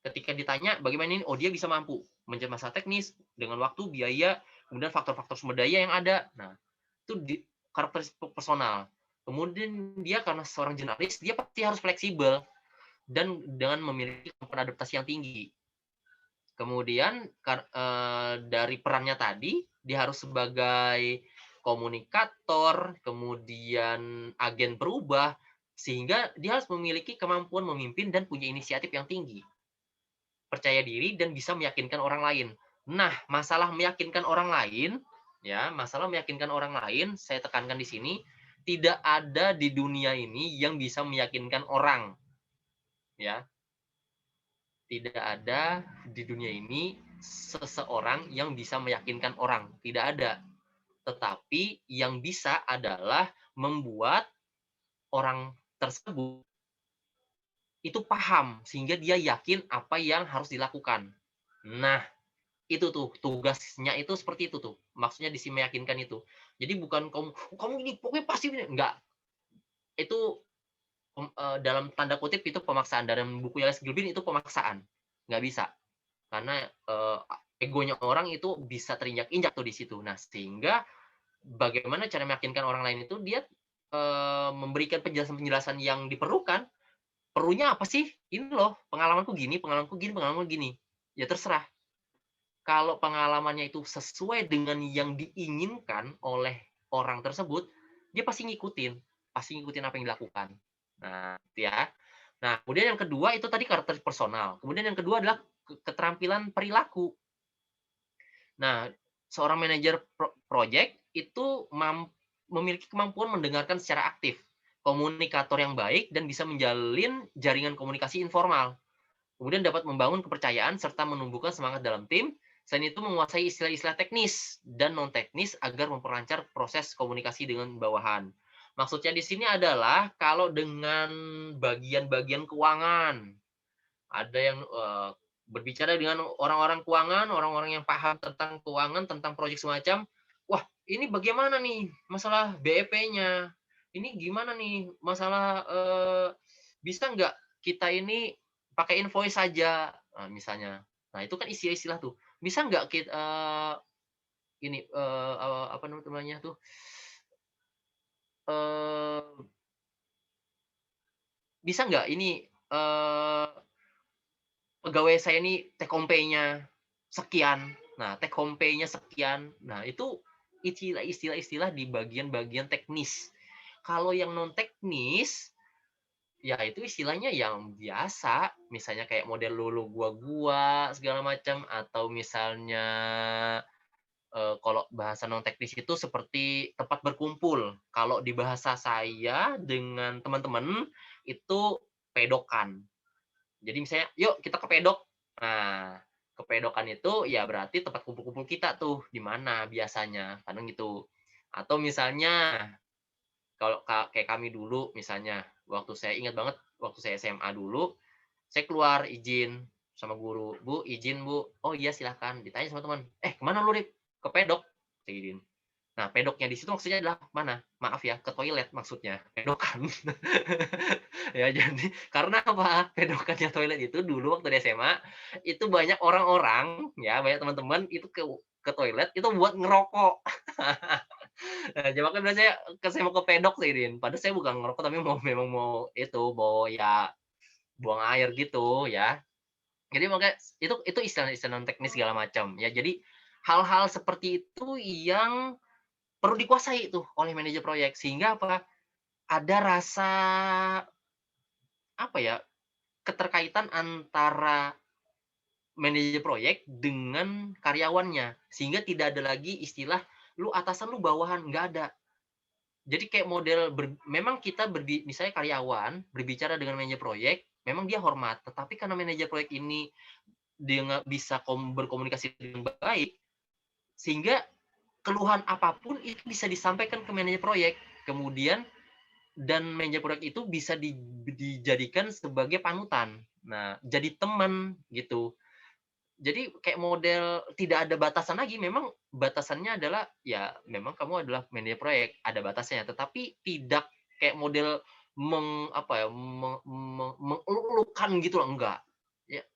Ketika ditanya bagaimana ini, oh dia bisa mampu menjawab masalah teknis dengan waktu, biaya, kemudian faktor-faktor sumber daya yang ada. Nah, itu karakteristik personal. Kemudian dia karena seorang jurnalis, dia pasti harus fleksibel dan dengan memiliki kemampuan adaptasi yang tinggi. Kemudian dari perannya tadi, dia harus sebagai komunikator, kemudian agen berubah, sehingga dia harus memiliki kemampuan memimpin dan punya inisiatif yang tinggi, percaya diri dan bisa meyakinkan orang lain. Nah, masalah meyakinkan orang lain, ya, masalah meyakinkan orang lain, saya tekankan di sini, tidak ada di dunia ini yang bisa meyakinkan orang, ya. Tidak ada di dunia ini seseorang yang bisa meyakinkan orang, tidak ada. Tetapi yang bisa adalah membuat orang tersebut itu paham sehingga dia yakin apa yang harus dilakukan. Nah, itu tuh tugasnya, itu seperti itu tuh. Maksudnya di sini meyakinkan itu. Jadi bukan kamu ini pokoknya pasti ini, enggak. Itu dalam tanda kutip itu pemaksaan. Dalam buku Les Gilbin itu pemaksaan. Nggak bisa. Karena egonya orang itu bisa terinjak-injak tuh di situ. Nah, sehingga bagaimana cara meyakinkan orang lain itu dia memberikan penjelasan-penjelasan yang diperlukan. Perlunya apa sih? Ini loh, pengalamanku gini, pengalamanku gini, pengalamanku gini. Ya terserah. Kalau pengalamannya itu sesuai dengan yang diinginkan oleh orang tersebut, dia pasti ngikutin apa yang dilakukan. Nah, itu ya. Nah, kemudian yang kedua itu tadi karakter personal. Kemudian yang kedua adalah keterampilan perilaku. Nah, seorang manajer project itu memiliki kemampuan mendengarkan secara aktif, komunikator yang baik, dan bisa menjalin jaringan komunikasi informal. Kemudian dapat membangun kepercayaan serta menumbuhkan semangat dalam tim. Selain itu menguasai istilah-istilah teknis dan non teknis agar memperlancar proses komunikasi dengan bawahan. Maksudnya di sini adalah kalau dengan bagian-bagian keuangan, ada yang berbicara dengan orang-orang keuangan, orang-orang yang paham tentang keuangan, tentang proyek semacam, wah ini bagaimana nih masalah BEP-nya, ini gimana nih masalah bisa nggak kita ini pakai invoice saja, nah, misalnya. Nah itu kan istilah-istilah tuh. Bisa nggak kita ini apa namanya tuh? Eh, Bisa nggak ini pegawai saya ini take home pay-nya sekian. Nah, take home pay-nya sekian. Nah, itu istilah-istilah di bagian-bagian teknis. Kalau yang non teknis, ya itu istilahnya yang biasa, misalnya kayak model lu gua segala macam, atau misalnya kalau bahasa non teknis itu seperti tempat berkumpul. Kalau di bahasa saya dengan teman-teman itu pedokan. Jadi misalnya, "Yuk kita ke pedok." Nah, ke pedokan itu ya berarti tempat kumpul-kumpul kita tuh, di mana biasanya, kadang gitu. Atau misalnya Kalau kayak kami dulu misalnya, waktu saya ingat banget waktu saya SMA dulu, saya keluar izin sama guru, "Bu, izin Bu." "Oh iya silahkan." Ditanya sama teman, "Eh kemana lu, Rip?" "Ke pedok." Saya giniin. Nah, pedoknya di situ maksudnya adalah mana? Maaf ya, ke toilet maksudnya, pedokan. Ya jadi karena apa? Pedokannya toilet itu dulu waktu di SMA, itu banyak orang-orang ya, banyak teman-teman itu ke toilet itu buat ngerokok. Nah, jadi makanya biasanya saya mau ke pedok sih, Din. Padahal saya bukan ngerokok tapi memang mau itu, mau ya buang air gitu ya. Jadi makanya itu istilah-istilah non teknis segala macam ya. Jadi hal-hal seperti itu yang perlu dikuasai tuh oleh manajer proyek sehingga apa? Ada rasa apa ya? Keterkaitan antara manajer proyek dengan karyawannya sehingga tidak ada lagi istilah lu atasan lu bawahan, nggak ada. Jadi kayak model memang kita misalnya karyawan berbicara dengan manajer proyek, memang dia hormat, tetapi karena manajer proyek ini dia nggak bisa berkomunikasi dengan baik, sehingga keluhan apapun itu bisa disampaikan ke manajer proyek. Kemudian dan manajer proyek itu bisa dijadikan sebagai panutan. Nah, jadi teman gitu. Jadi kayak model tidak ada batasan lagi, memang batasannya adalah, ya memang kamu adalah manajer proyek, ada batasnya, tetapi tidak kayak model apa ya, mengeluk-elukan gitu loh, enggak. Ya,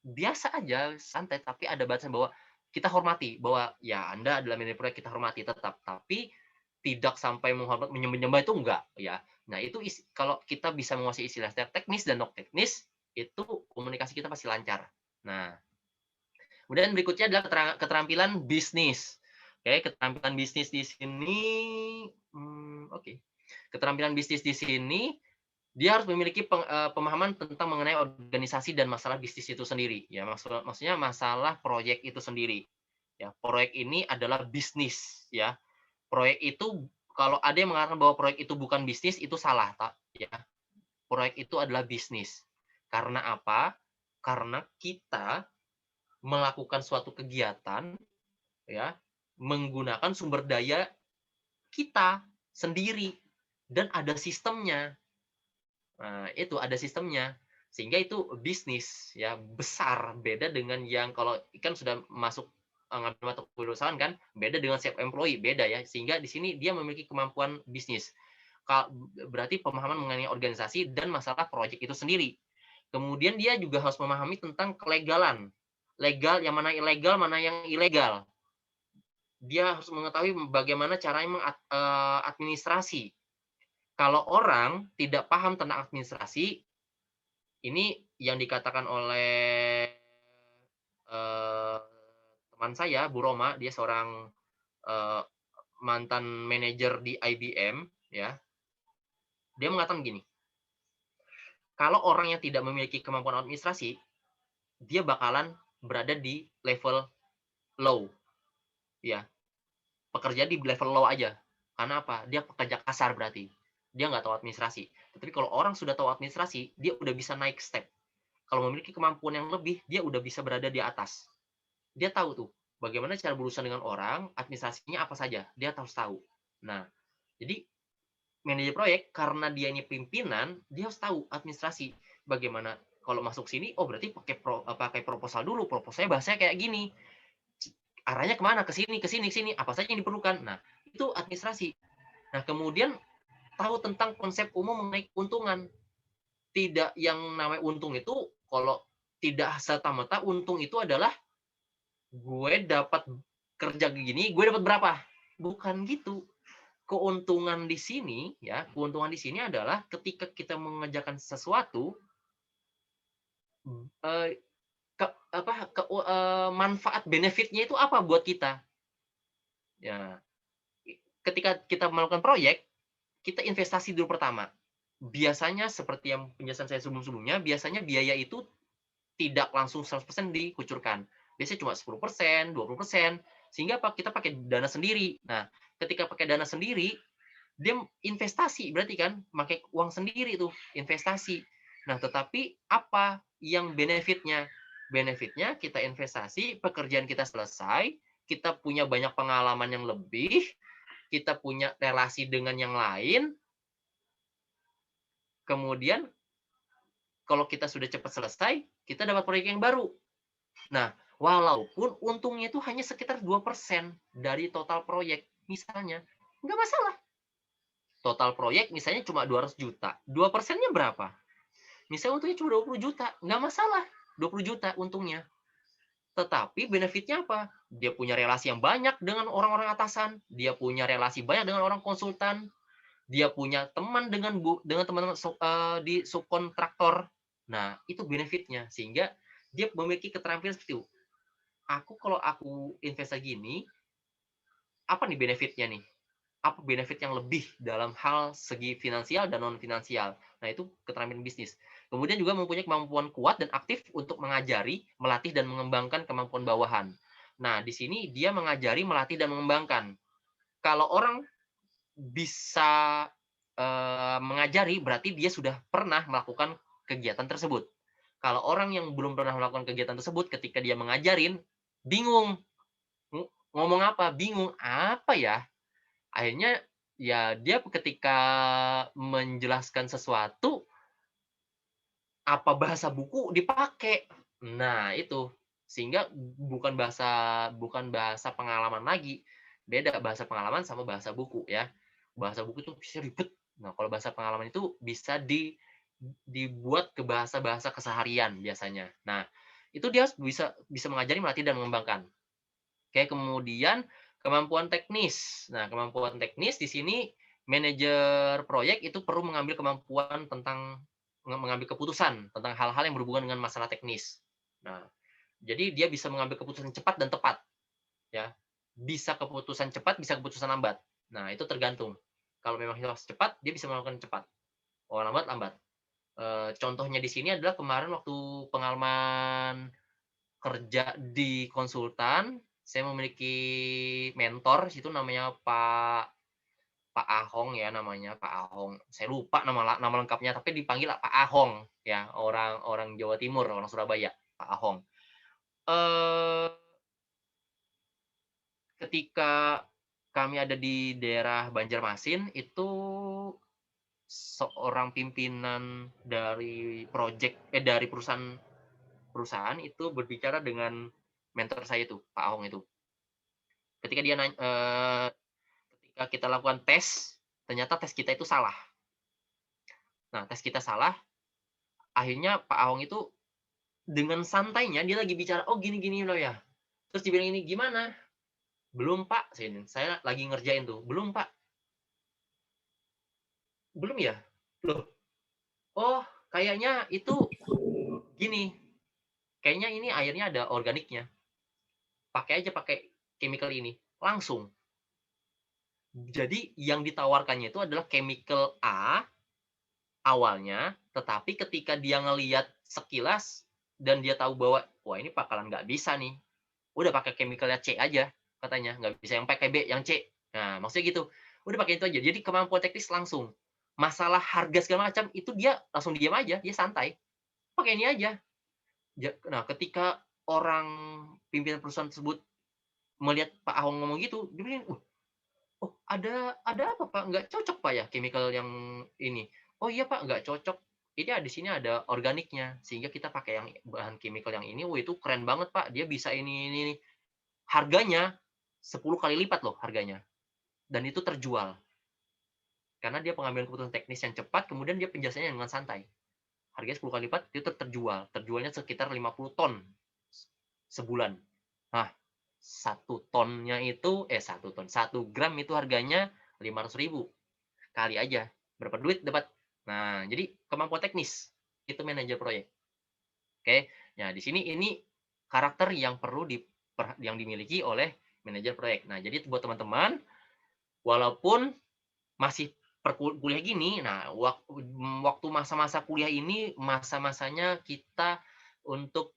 biasa aja, santai, tapi ada batasan bahwa kita hormati, bahwa ya Anda adalah manajer proyek, kita hormati tetap, tapi tidak sampai menyembah-nyembah itu enggak, ya. Nah, itu kalau kita bisa menguasai istilah teknis dan non teknis, itu komunikasi kita pasti lancar. Nah, kemudian berikutnya adalah keterampilan bisnis. Oke, keterampilan bisnis di sini, oke. Keterampilan bisnis di sini, dia harus memiliki pemahaman tentang mengenai organisasi dan masalah bisnis itu sendiri. Ya, maksudnya masalah proyek itu sendiri. Ya, proyek ini adalah bisnis. Ya, proyek itu kalau ada yang mengatakan bahwa proyek itu bukan bisnis, itu salah, tak? Ya, proyek itu adalah bisnis. Karena apa? Karena kita melakukan suatu kegiatan ya menggunakan sumber daya kita sendiri dan ada sistemnya. Nah, itu ada sistemnya. Sehingga itu bisnis ya besar beda dengan yang kalau ikan sudah masuk ngambil mata kewirausahaan kan beda dengan self employee beda ya sehingga di sini dia memiliki kemampuan bisnis. Berarti pemahaman mengenai organisasi dan masalah proyek itu sendiri. Kemudian dia juga harus memahami tentang kelegalan. Legal, yang mana ilegal, mana yang ilegal. Dia harus mengetahui bagaimana caranya administrasi. Kalau orang tidak paham tentang administrasi, ini yang dikatakan oleh eh, teman saya, Bu Roma, dia seorang eh, mantan manajer di IBM, ya. Dia mengatakan gini, kalau orang yang tidak memiliki kemampuan administrasi, dia bakalan berada di level low, ya. Pekerja di level low aja. Karena apa? Dia pekerja kasar berarti. Dia nggak tahu administrasi. Tapi kalau orang sudah tahu administrasi, dia udah bisa naik step. Kalau memiliki kemampuan yang lebih, dia udah bisa berada di atas. Dia tahu tuh, bagaimana cara berurusan dengan orang, administrasinya apa saja. Dia harus tahu. Nah, jadi manajer proyek, karena dia ini pimpinan, dia harus tahu administrasi. Bagaimana kalau masuk sini, oh berarti pakai proposal dulu. Proposalnya bahasanya kayak gini. Arahnya kemana? Ke sini, ke sini, ke sini. Apa saja yang diperlukan? Nah, itu administrasi. Nah, kemudian tahu tentang konsep umum mengenai keuntungan. Tidak yang namanya untung itu, kalau tidak serta-merta untung itu adalah gue dapat kerja gini, gue dapat berapa? Bukan gitu. Keuntungan di sini, ya, keuntungan di sini adalah ketika kita mengerjakan sesuatu, eh, manfaat benefitnya itu apa buat kita? Ya, ketika kita melakukan proyek, kita investasi dulu pertama. Biasanya seperti yang penjelasan saya sebelum-sebelumnya, biasanya biaya itu tidak langsung 100% dikucurkan. Biasanya cuma 10%, 20%, sehingga kita pakai dana sendiri. Nah, ketika pakai dana sendiri, dia investasi berarti kan, pakai uang sendiri tuh, investasi. Nah, tetapi apa yang benefitnya? Benefitnya kita investasi, pekerjaan kita selesai, kita punya banyak pengalaman yang lebih, kita punya relasi dengan yang lain, kemudian kalau kita sudah cepat selesai, kita dapat proyek yang baru. Nah, walaupun untungnya itu hanya sekitar 2% dari total proyek, misalnya, nggak masalah. Total proyek misalnya cuma 200 juta, 2%-nya berapa? Misalnya untungnya cuma 20 juta, nggak masalah, 20 juta untungnya. Tetapi benefitnya apa? Dia punya relasi yang banyak dengan orang-orang atasan, dia punya relasi banyak dengan orang konsultan, dia punya teman dengan teman-teman di subkontraktor. Nah, itu benefitnya. Sehingga dia memiliki keterampilan seperti itu. Kalau aku investasi gini, apa nih benefitnya nih? Apa benefit yang lebih dalam hal segi finansial dan non finansial. Nah, itu keterampilan bisnis. Kemudian juga mempunyai kemampuan kuat dan aktif untuk mengajari, melatih dan mengembangkan kemampuan bawahan. Nah, di sini dia mengajari, melatih dan mengembangkan. Kalau orang bisa mengajari, berarti dia sudah pernah melakukan kegiatan tersebut. Kalau orang yang belum pernah melakukan kegiatan tersebut, ketika dia mengajarin, bingung. Ngomong apa? Bingung. Apa ya? Akhirnya ya dia ketika menjelaskan sesuatu, apa bahasa buku dipakai. Nah, itu. Sehingga bukan bahasa pengalaman lagi. Beda bahasa pengalaman sama bahasa buku ya. Bahasa buku itu bisa ribet. Nah, kalau bahasa pengalaman itu bisa dibuat ke bahasa-bahasa keseharian biasanya. Nah, itu dia bisa bisa mengajari, melatih, dan mengembangkan. Oke, kemudian kemampuan teknis. Nah, kemampuan teknis di sini manajer proyek itu perlu mengambil kemampuan tentang mengambil keputusan tentang hal-hal yang berhubungan dengan masalah teknis. Nah, jadi dia bisa mengambil keputusan cepat dan tepat, ya. Bisa keputusan cepat, bisa keputusan lambat. Nah, itu tergantung. Kalau memang harus cepat, dia bisa melakukan cepat. Kalau lambat, lambat. Contohnya di sini adalah kemarin waktu pengalaman kerja di konsultan, saya memiliki mentor, situ namanya Pak Pak Ahong ya namanya, Pak Ahong. Saya lupa nama lengkapnya, tapi dipanggil Pak Ahong ya, orang orang Jawa Timur, orang Surabaya, Pak Ahong. Eee, Ketika kami ada di daerah Banjarmasin, itu seorang pimpinan dari perusahaan perusahaan itu berbicara dengan mentor saya itu, Pak Ahong itu. Ketika dia ketika kita lakukan tes, ternyata tes kita itu salah. Nah, tes kita salah, akhirnya Pak Ahong itu dengan santainya dia lagi bicara, "Oh, gini-gini loh ya." Terus dia bilang ini, "Gimana?" "Belum, Pak," saya lagi ngerjain tuh. "Belum, Pak." "Belum ya?" "Loh, oh, kayaknya itu gini, kayaknya ini airnya ada organiknya. Pakai chemical ini." Langsung. Jadi yang ditawarkannya itu adalah chemical A awalnya, tetapi ketika dia ngelihat sekilas dan dia tahu bahwa, "Wah, ini bakalan nggak bisa nih, udah pakai chemical-nya C aja," katanya, "nggak bisa yang pakai B, yang C." Nah, maksudnya gitu, udah pakai itu aja. Jadi kemampuan teknis langsung. Masalah harga segala macam, itu dia langsung diam aja, dia santai, "Pakai ini aja." Nah, ketika orang pimpinan perusahaan tersebut melihat Pak Ahong ngomong gitu, dia bilang, "Oh, ada apa, Pak? Nggak cocok, Pak, ya, chemical yang ini?" "Oh, iya, Pak, nggak cocok. Ini di sini ada organiknya, sehingga kita pakai yang bahan chemical yang ini. Wah, itu keren banget, Pak. Dia bisa ini." Harganya 10 kali lipat loh harganya, dan itu terjual. Karena dia pengambilan keputusan teknis yang cepat, kemudian dia penjelasannya dengan santai. Harganya 10 kali lipat, itu terjual. Terjualnya sekitar 50 ton sebulan. Nah, 1 tonnya itu 1 ton, 1 gram itu harganya 500.000. Kali aja, berapa duit dapat. Nah, jadi kemampuan teknis, itu manajer proyek. Oke. Nah, di sini ini karakter yang yang dimiliki oleh manajer proyek. Nah, jadi buat teman-teman, walaupun masih kuliah gini, nah waktu masa-masa kuliah ini masa-masanya kita untuk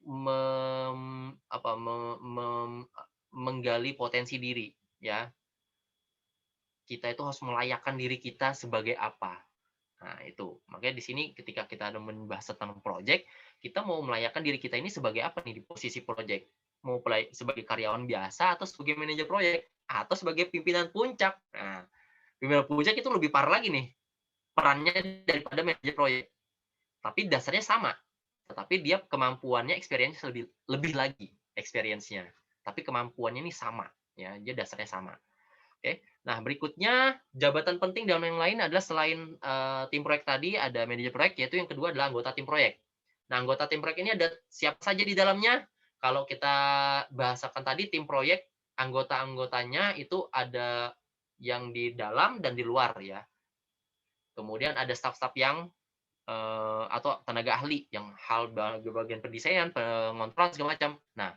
menggali potensi diri, ya. Kita itu harus melayakkan diri kita sebagai apa. Nah, itu. Makanya di sini ketika kita ada membahas tentang project, kita mau melayakkan diri kita ini sebagai apa nih di posisi project? Mau sebagai karyawan biasa atau sebagai manajer proyek? atau sebagai pimpinan puncak. Nah, pimpinan puncak itu lebih parah lagi nih, perannya daripada manajer proyek. Tapi dasarnya sama, tetapi dia kemampuannya, experience lebih lebih lagi experience-nya. Tapi kemampuannya ini sama, ya, dia dasarnya sama. Oke. Nah, berikutnya jabatan penting dalam yang lain adalah selain tim proyek tadi ada manajer proyek, yaitu yang kedua adalah anggota tim proyek. Nah, anggota tim proyek ini ada siapa saja di dalamnya? Kalau kita bahasakan tadi tim proyek, anggota-anggotanya itu ada yang di dalam dan di luar ya. Kemudian ada staf-staf yang atau tenaga ahli yang hal bagian pendesainan, pengontrol segala macam. Nah,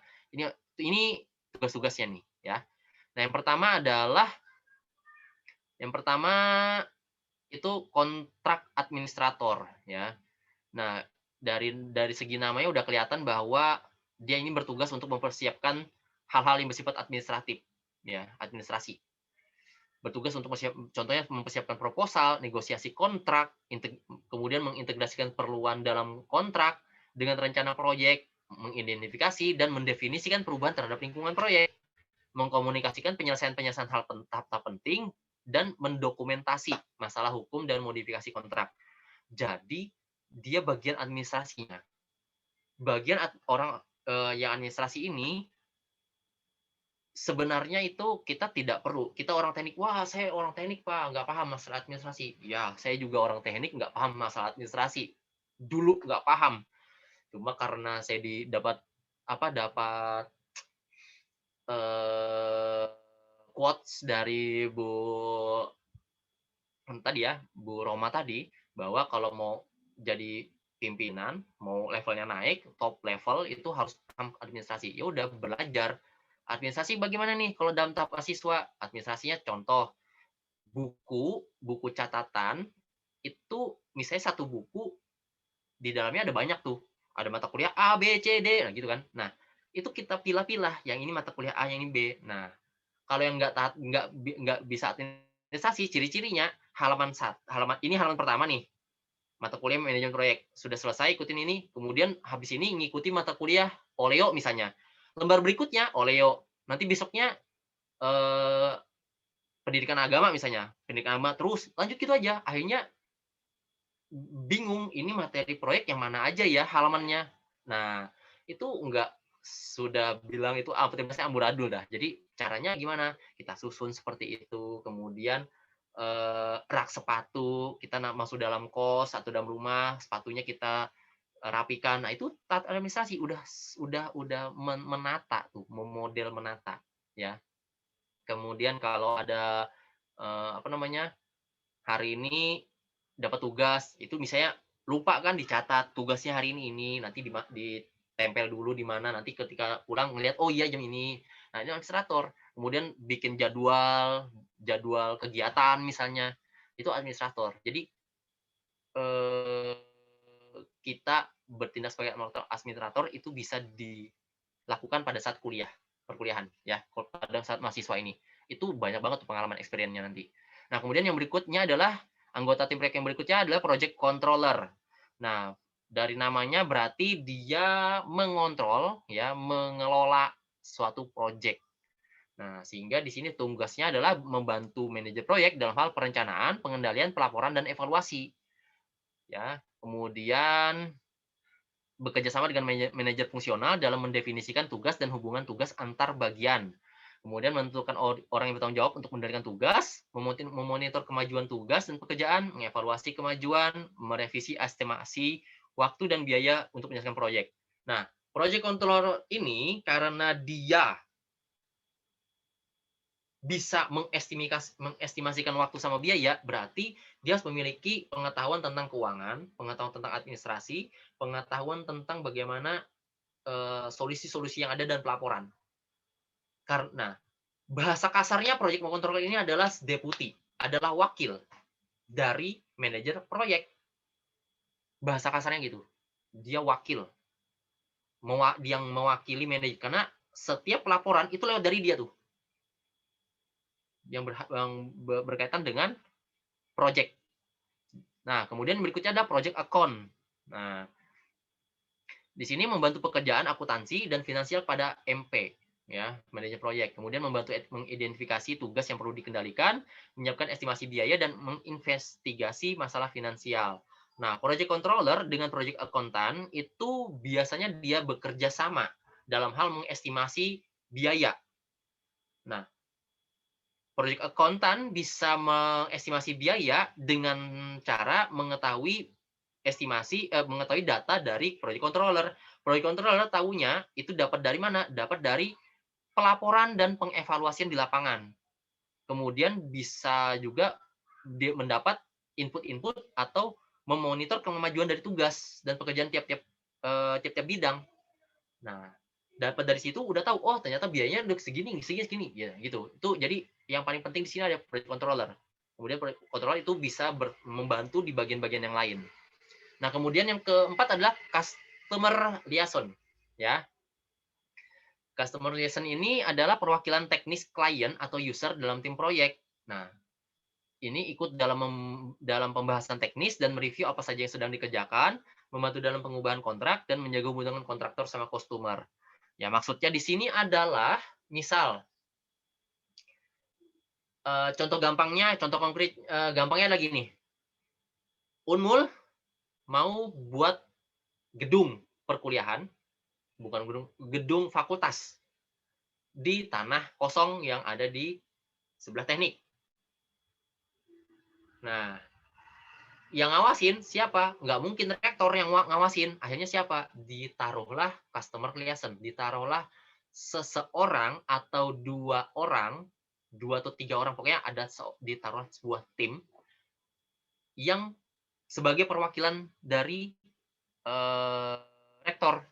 ini tugas-tugasnya nih ya. Nah, yang pertama itu kontrak administrator ya. Nah, dari segi namanya udah kelihatan bahwa dia ini bertugas untuk mempersiapkan hal-hal yang bersifat administratif ya, administrasi. Bertugas untuk contohnya mempersiapkan proposal, negosiasi kontrak, kemudian mengintegrasikan perluan dalam kontrak dengan rencana proyek, mengidentifikasi dan mendefinisikan perubahan terhadap lingkungan proyek, mengkomunikasikan penyelesaian-penyelesaian hal tahap penting, dan mendokumentasi masalah hukum dan modifikasi kontrak. Jadi, dia bagian administrasinya. Bagian orang yang administrasi ini sebenarnya itu kita tidak perlu. Kita orang teknik, wah saya orang teknik Pak, nggak paham masalah administrasi. Ya, saya juga orang teknik nggak paham masalah administrasi. Dulu nggak paham. Cuma karena saya dapat eh, quotes dari Bu Roma tadi, bahwa kalau mau jadi pimpinan, mau levelnya naik, top level itu harus paham administrasi. Ya udah belajar. Administrasi bagaimana nih kalau dalam tahap mahasiswa? Administrasinya contoh, buku catatan, itu misalnya satu buku, di dalamnya ada banyak tuh. Ada mata kuliah A, B, C, D, nah gitu kan. Nah, itu kita pilah-pilah, yang ini mata kuliah A, yang ini B. Nah, kalau yang nggak bisa administrasi, ciri-cirinya halaman pertama nih, mata kuliah manajemen proyek sudah selesai, ikutin ini, kemudian habis ini ngikuti mata kuliah Oleo misalnya, lembar berikutnya Oleo, nanti besoknya pendidikan agama misalnya, pendidikan agama, terus lanjut gitu aja, akhirnya bingung ini materi proyek yang mana aja ya halamannya. Nah, itu enggak, sudah bilang itu aktivitasnya amburadul dah. Jadi caranya gimana? Kita susun seperti itu, kemudian rak sepatu, kita masuk dalam kos atau dalam rumah, sepatunya kita rapikan. Nah, itu administrasi udah menata tuh, memodel menata ya. Kemudian kalau ada hari ini dapat tugas, itu misalnya lupa kan dicatat tugasnya hari ini, nanti ditempel dulu di mana, nanti ketika pulang ngelihat, oh iya jam ini. Nah, ini administrator. Kemudian bikin jadwal kegiatan misalnya, itu administrator. Jadi eh, kita bertindak sebagai administrator itu bisa dilakukan pada saat perkuliahan ya, pada saat mahasiswa ini. Itu banyak banget tuh pengalaman experience-nya nanti. Nah, kemudian yang berikutnya adalah anggota tim proyek yang berikutnya adalah project controller. Nah, dari namanya berarti dia mengontrol ya, mengelola suatu project. Nah, sehingga di sini tugasnya adalah membantu manajer proyek dalam hal perencanaan, pengendalian, pelaporan dan evaluasi. Ya, kemudian bekerja sama dengan manajer fungsional dalam mendefinisikan tugas dan hubungan tugas antar bagian. Kemudian menentukan orang yang bertanggung jawab untuk mendapatkan tugas, memonitor kemajuan tugas dan pekerjaan, mengevaluasi kemajuan, merevisi estimasi waktu dan biaya untuk menyelesaikan proyek. Nah, project controller ini karena dia bisa mengestimasikan waktu sama biaya, berarti dia harus memiliki pengetahuan tentang keuangan, pengetahuan tentang administrasi, pengetahuan tentang bagaimana solusi-solusi yang ada dan pelaporan. Karena bahasa kasarnya project controller ini adalah deputi, adalah wakil dari manajer proyek. Bahasa kasarnya gitu. Dia wakil. Yang mewakili manajer. Karena setiap pelaporan itu lewat dari dia tuh. Yang berkaitan dengan project. Nah, kemudian berikutnya ada project account. Nah, di sini membantu pekerjaan akuntansi dan finansial pada MP. ya, manajer proyek. Kemudian membantu mengidentifikasi tugas yang perlu dikendalikan, menyiapkan estimasi biaya dan menginvestigasi masalah finansial. Nah, project controller dengan project accountant itu biasanya dia bekerja sama dalam hal mengestimasi biaya. Nah, project accountant bisa mengestimasi biaya dengan cara mengetahui data dari project controller. Project controller tahunya itu dapat dari mana? Dapat dari pelaporan dan pengevaluasian di lapangan. Kemudian bisa juga mendapat input-input atau memonitor kemajuan dari tugas dan pekerjaan tiap-tiap bidang. Nah, dapat dari situ udah tahu, oh ternyata biayanya udah segini, segini, segini, ya gitu. Itu jadi yang paling penting di sini ada project controller. Kemudian project controller itu bisa membantu di bagian-bagian yang lain. Nah, kemudian yang keempat adalah customer liaison, ya. Customer liaison ini adalah perwakilan teknis klien atau user dalam tim proyek. Nah, ini ikut dalam pembahasan teknis dan mereview apa saja yang sedang dikerjakan, membantu dalam pengubahan kontrak, dan menjaga hubungan kontraktor sama customer. Ya, maksudnya di sini adalah, misal, contoh konkret gampangnya lagi nih. Unmul mau buat gedung perkuliahan, bukan gedung fakultas di tanah kosong yang ada di sebelah teknik. Nah, yang ngawasin siapa? Nggak mungkin rektor yang ngawasin. Akhirnya siapa? Ditaruhlah customer liaison. Ditaruhlah seseorang atau dua atau tiga orang, pokoknya ditaruh sebuah tim yang sebagai perwakilan dari rektor.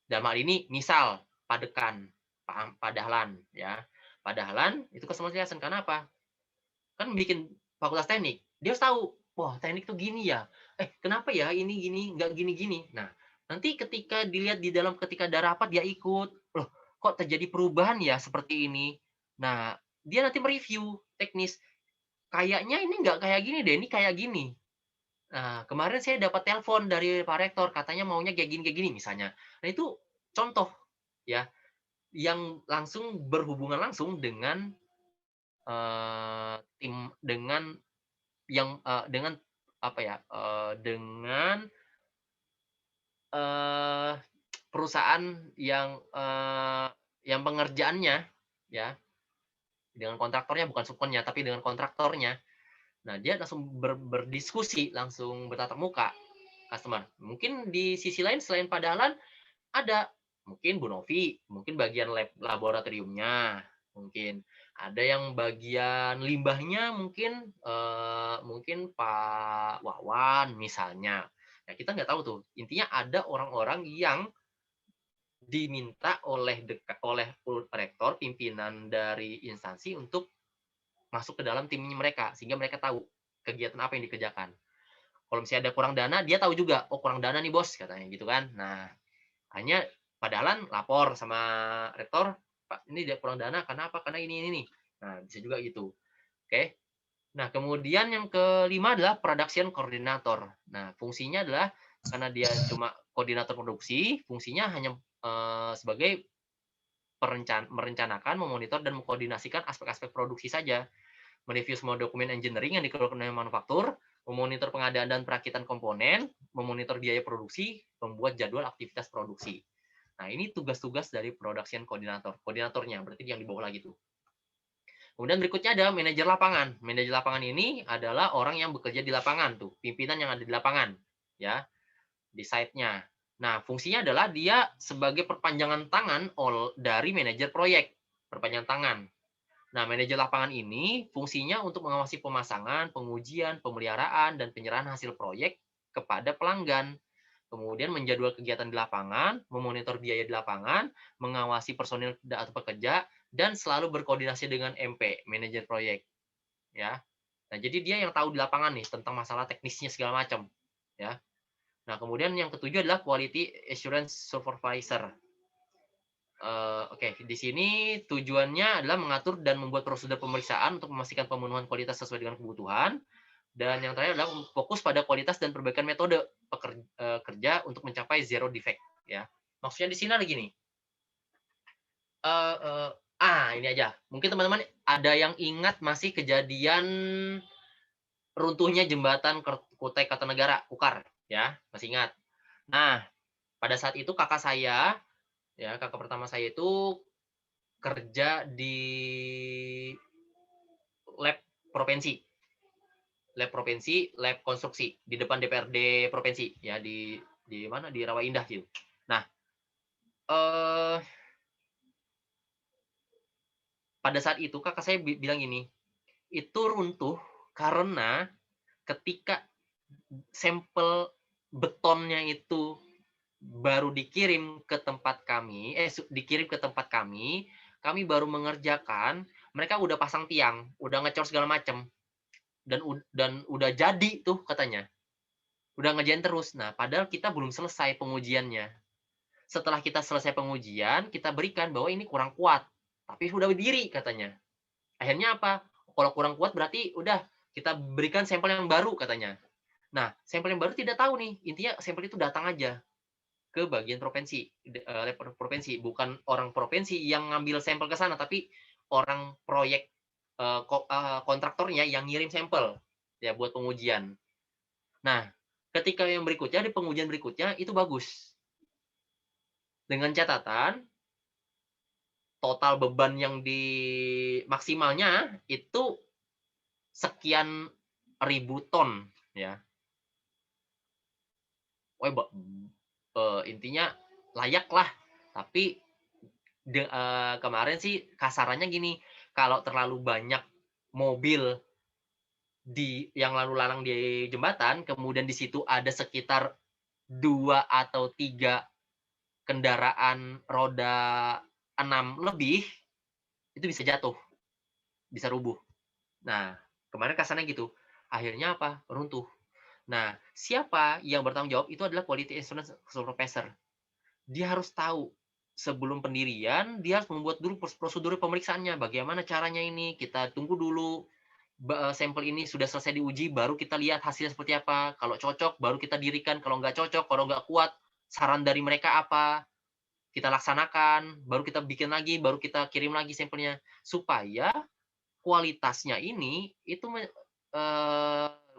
Dalam hal ini, misal Padekan, Padahlan, ya. Padahlan itu customer liaison. Karena apa? Kan bikin fakultas teknik, dia harus tahu, wah teknik tuh gini ya, kenapa ya ini gini, nggak gini-gini. Nah, nanti ketika dilihat ketika ada rapat dia ikut, loh kok terjadi perubahan ya seperti ini. Nah, dia nanti mereview teknis, kayaknya ini nggak kayak gini deh, ini kayak gini. Nah, kemarin saya dapat telepon dari Pak Rektor, katanya maunya kayak gini misalnya. Nah, itu contoh ya, yang langsung berhubungan langsung dengan tim, dengan apa ya, dengan eh, perusahaan yang pengerjaannya, ya, dengan kontraktornya, bukan subkonnya tapi dengan kontraktornya. Nah, dia langsung berdiskusi, langsung bertatap muka customer. Mungkin di sisi lain selain Padahalan ada mungkin Bu Novi, mungkin bagian laboratoriumnya, mungkin ada yang bagian limbahnya, mungkin Pak Wawan misalnya. Nah, kita nggak tahu tuh. Intinya ada orang-orang yang diminta oleh rektor, pimpinan dari instansi, untuk masuk ke dalam timnya mereka, sehingga mereka tahu kegiatan apa yang dikerjakan. Kalau misalnya ada kurang dana, dia tahu juga, oh kurang dana nih bos, katanya gitu kan. Nah, hanya Padahalan lapor sama rektor, Pak, ini dia kurang dana, karena apa? Karena ini. Nah, bisa juga gitu. Oke. Nah, kemudian yang kelima adalah production coordinator. Nah, fungsinya adalah, karena dia cuma koordinator produksi, fungsinya hanya sebagai merencanakan, memonitor, dan mengkoordinasikan aspek-aspek produksi saja. Mereview semua dokumen engineering yang dikeluarkan oleh manufaktur, memonitor pengadaan dan perakitan komponen, memonitor biaya produksi, membuat jadwal aktivitas produksi. Nah, ini tugas-tugas dari production coordinator. Koordinatornya, berarti yang di bawah lagi tuh. Kemudian berikutnya ada manajer lapangan. Manajer lapangan ini adalah orang yang bekerja di lapangan tuh, pimpinan yang ada di lapangan, ya, di site-nya. Nah, fungsinya adalah dia sebagai perpanjangan tangan dari manajer proyek, perpanjangan tangan. Nah, manajer lapangan ini fungsinya untuk mengawasi pemasangan, pengujian, pemeliharaan, dan penyerahan hasil proyek kepada pelanggan. Kemudian menjadwal kegiatan di lapangan, memonitor biaya di lapangan, mengawasi personil atau pekerja, dan selalu berkoordinasi dengan MP, manajer proyek. Ya. Nah, jadi dia yang tahu di lapangan nih tentang masalah teknisnya segala macam. Ya. Nah, kemudian yang ketujuh adalah Quality Assurance Supervisor. Oke, di sini tujuannya adalah mengatur dan membuat prosedur pemeriksaan untuk memastikan pemenuhan kualitas sesuai dengan kebutuhan. Dan yang terakhir adalah fokus pada kualitas dan perbaikan metode kerja untuk mencapai zero defect. Ya, maksudnya di sini lagi nih. Ini aja. Mungkin teman-teman ada yang ingat masih kejadian runtuhnya jembatan Kutai Kartanegara, Kukar, ya, masih ingat. Nah, pada saat itu kakak saya, ya, kakak pertama saya itu kerja di lab provinsi. Lab provinsi, lab konstruksi di depan DPRD provinsi, ya, di mana, di Rawa Indah gitu. Nah, eh pada saat itu kakak saya bilang gini, itu runtuh karena ketika sampel betonnya itu baru dikirim ke tempat kami, dikirim ke tempat kami baru mengerjakan, mereka udah pasang tiang, udah ngecor segala macam, dan udah jadi tuh katanya, udah ngerjain terus. Nah, padahal kita belum selesai pengujiannya. Setelah kita selesai pengujian, kita berikan bahwa ini kurang kuat, tapi sudah berdiri katanya. Akhirnya apa? Kalau kurang kuat berarti udah kita berikan sampel yang baru katanya. Nah, sampel yang baru tidak tahu nih, intinya sampel itu datang aja ke bagian provinsi, provinsi, bukan orang provinsi yang ngambil sampel ke sana, tapi orang proyek, kontraktornya yang ngirim sampel ya buat pengujian. Nah, ketika yang berikutnya, di pengujian berikutnya itu bagus. Dengan catatan total beban yang di maksimalnya itu sekian ribu ton ya. Intinya layak lah. Tapi kemarin sih kasarannya gini, kalau terlalu banyak mobil yang lalu lalang di jembatan, kemudian di situ ada sekitar 2 atau 3 kendaraan roda 6 lebih, itu bisa jatuh, bisa rubuh. Nah, kemarin kasarnya gitu. Akhirnya apa? Runtuh. Nah, siapa yang bertanggung jawab itu adalah quality assurance supervisor. Dia harus tahu sebelum pendirian, dia harus membuat dulu prosedur pemeriksaannya. Bagaimana caranya ini? Kita tunggu dulu sampel ini sudah selesai diuji, baru kita lihat hasilnya seperti apa. Kalau cocok, baru kita dirikan. Kalau nggak cocok, kalau nggak kuat, saran dari mereka apa? Kita laksanakan, baru kita bikin lagi, baru kita kirim lagi sampelnya. Supaya kualitasnya ini,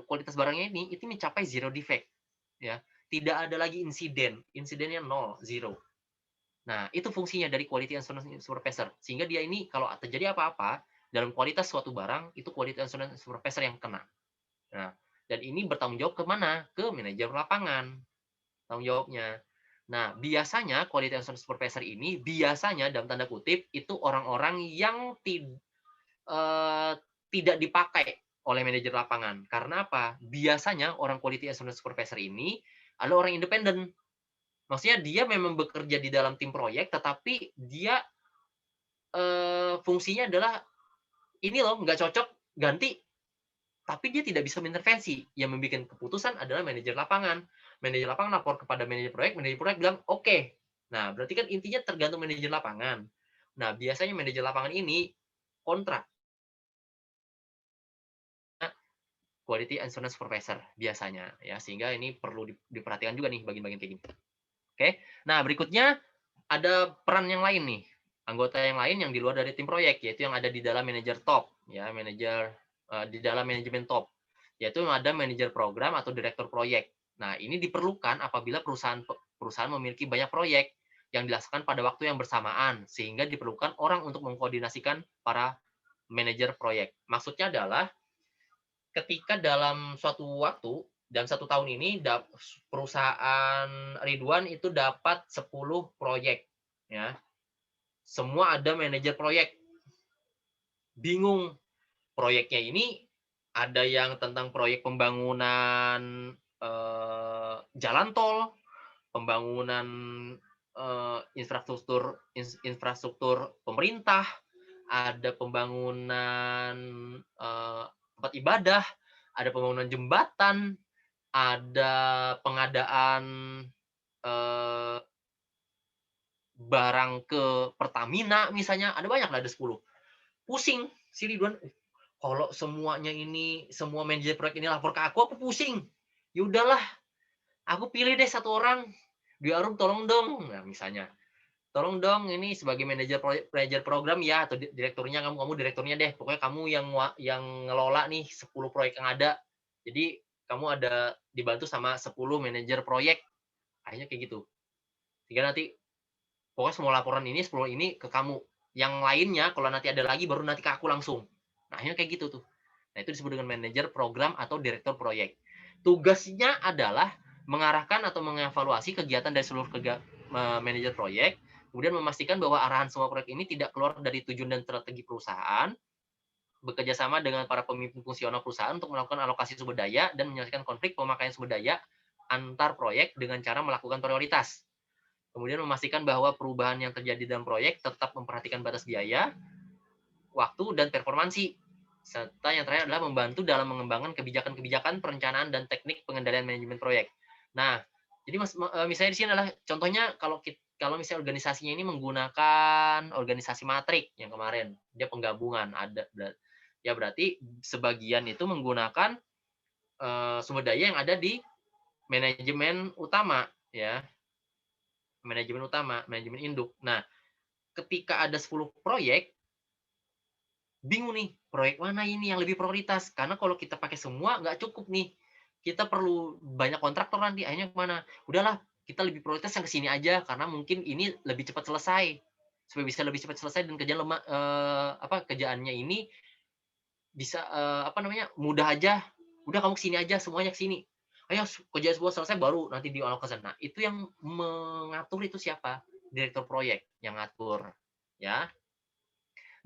kualitas barangnya ini, itu mencapai zero defect. Ya. Tidak ada lagi insiden. Insidennya 0, zero. Nah, itu fungsinya dari quality assurance supervisor. Sehingga dia ini kalau terjadi apa-apa dalam kualitas suatu barang, itu quality assurance supervisor yang kena. Nah, dan ini bertanggung jawab ke mana? Ke manajer lapangan. Tanggung jawabnya. Nah, biasanya quality assurance supervisor ini biasanya dalam tanda kutip itu orang-orang yang tidak dipakai oleh manajer lapangan. Karena apa? Biasanya orang quality assurance supervisor ini adalah orang independen. Maksudnya dia memang bekerja di dalam tim proyek, tetapi dia fungsinya adalah ini loh nggak cocok, ganti. Tapi dia tidak bisa mengintervensi. Yang membuat keputusan adalah manajer lapangan. Manajer lapangan lapor kepada manajer proyek bilang oke. Okay. Nah, berarti kan intinya tergantung manajer lapangan. Nah, biasanya manajer lapangan ini kontrak quality assurance supervisor biasanya ya, sehingga ini perlu diperhatikan juga nih bagian-bagian kayak gini. Oke. Nah, berikutnya ada peran yang lain nih. Anggota yang lain yang di luar dari tim proyek, yaitu yang ada di dalam manajer top, ya, di dalam manajemen top, yaitu ada manajer program atau direktur proyek. Nah, ini diperlukan apabila perusahaan memiliki banyak proyek yang dilaksanakan pada waktu yang bersamaan, sehingga diperlukan orang untuk mengkoordinasikan para manajer proyek. Maksudnya adalah ketika dalam suatu waktu, dalam 1 tahun ini perusahaan Ridwan itu dapat 10 proyek, ya. Semua ada manajer proyek. Bingung, proyeknya ini ada yang tentang proyek pembangunan jalan tol, pembangunan infrastruktur pemerintah, ada pembangunan tempat ibadah, ada pembangunan jembatan, ada pengadaan barang ke Pertamina misalnya, ada banyak lah, ada 10. Pusing si Ridwan, kalau semuanya ini, semua manajer proyek ini lapor ke aku pusing. Ya udahlah, aku pilih deh 1 orang. Di Arum tolong dong, nah misalnya. tolong dong ini sebagai manajer program ya, atau direkturnya, kamu direkturnya deh, pokoknya kamu yang ngelola nih 10 proyek yang ada. Jadi kamu ada dibantu sama 10 manajer proyek, akhirnya kayak gitu. Sehingga nanti pokoknya semua laporan ini 10 ini ke kamu. Yang lainnya kalau nanti ada lagi baru nanti ke aku langsung. Nah, akhirnya kayak gitu tuh. Nah, itu disebut dengan manajer program atau direktur proyek. Tugasnya adalah mengarahkan atau mengevaluasi kegiatan dari seluruh manajer proyek, kemudian memastikan bahwa arahan semua proyek ini tidak keluar dari tujuan dan strategi perusahaan, bekerja sama dengan para pemimpin fungsional perusahaan untuk melakukan alokasi sumber daya dan menyelesaikan konflik pemakaian sumber daya antar proyek dengan cara melakukan prioritas. Kemudian memastikan bahwa perubahan yang terjadi dalam proyek tetap memperhatikan batas biaya, waktu, dan performansi. Serta yang terakhir adalah membantu dalam mengembangkan kebijakan-kebijakan perencanaan dan teknik pengendalian manajemen proyek. Nah, jadi misalnya di sini adalah contohnya kalau misalnya organisasinya ini menggunakan organisasi matrik yang kemarin, dia penggabungan ada ya berarti sebagian itu menggunakan sumber daya yang ada di manajemen utama ya, manajemen induk. Nah, ketika ada 10 proyek, bingung nih, proyek mana ini yang lebih prioritas? Karena kalau kita pakai semua nggak cukup nih. Kita perlu banyak kontraktor nanti, akhirnya kemana? Udahlah, kita lebih prioritas yang ke sini aja, karena mungkin ini lebih cepat selesai. Supaya bisa lebih cepat selesai dan kerjaannya ini bisa mudah aja. Udah kamu ke sini aja, semuanya ke sini. Ayo kerja semua selesai baru nanti dialokasikan. Nah, itu yang mengatur itu siapa? Direktur proyek yang ngatur, ya.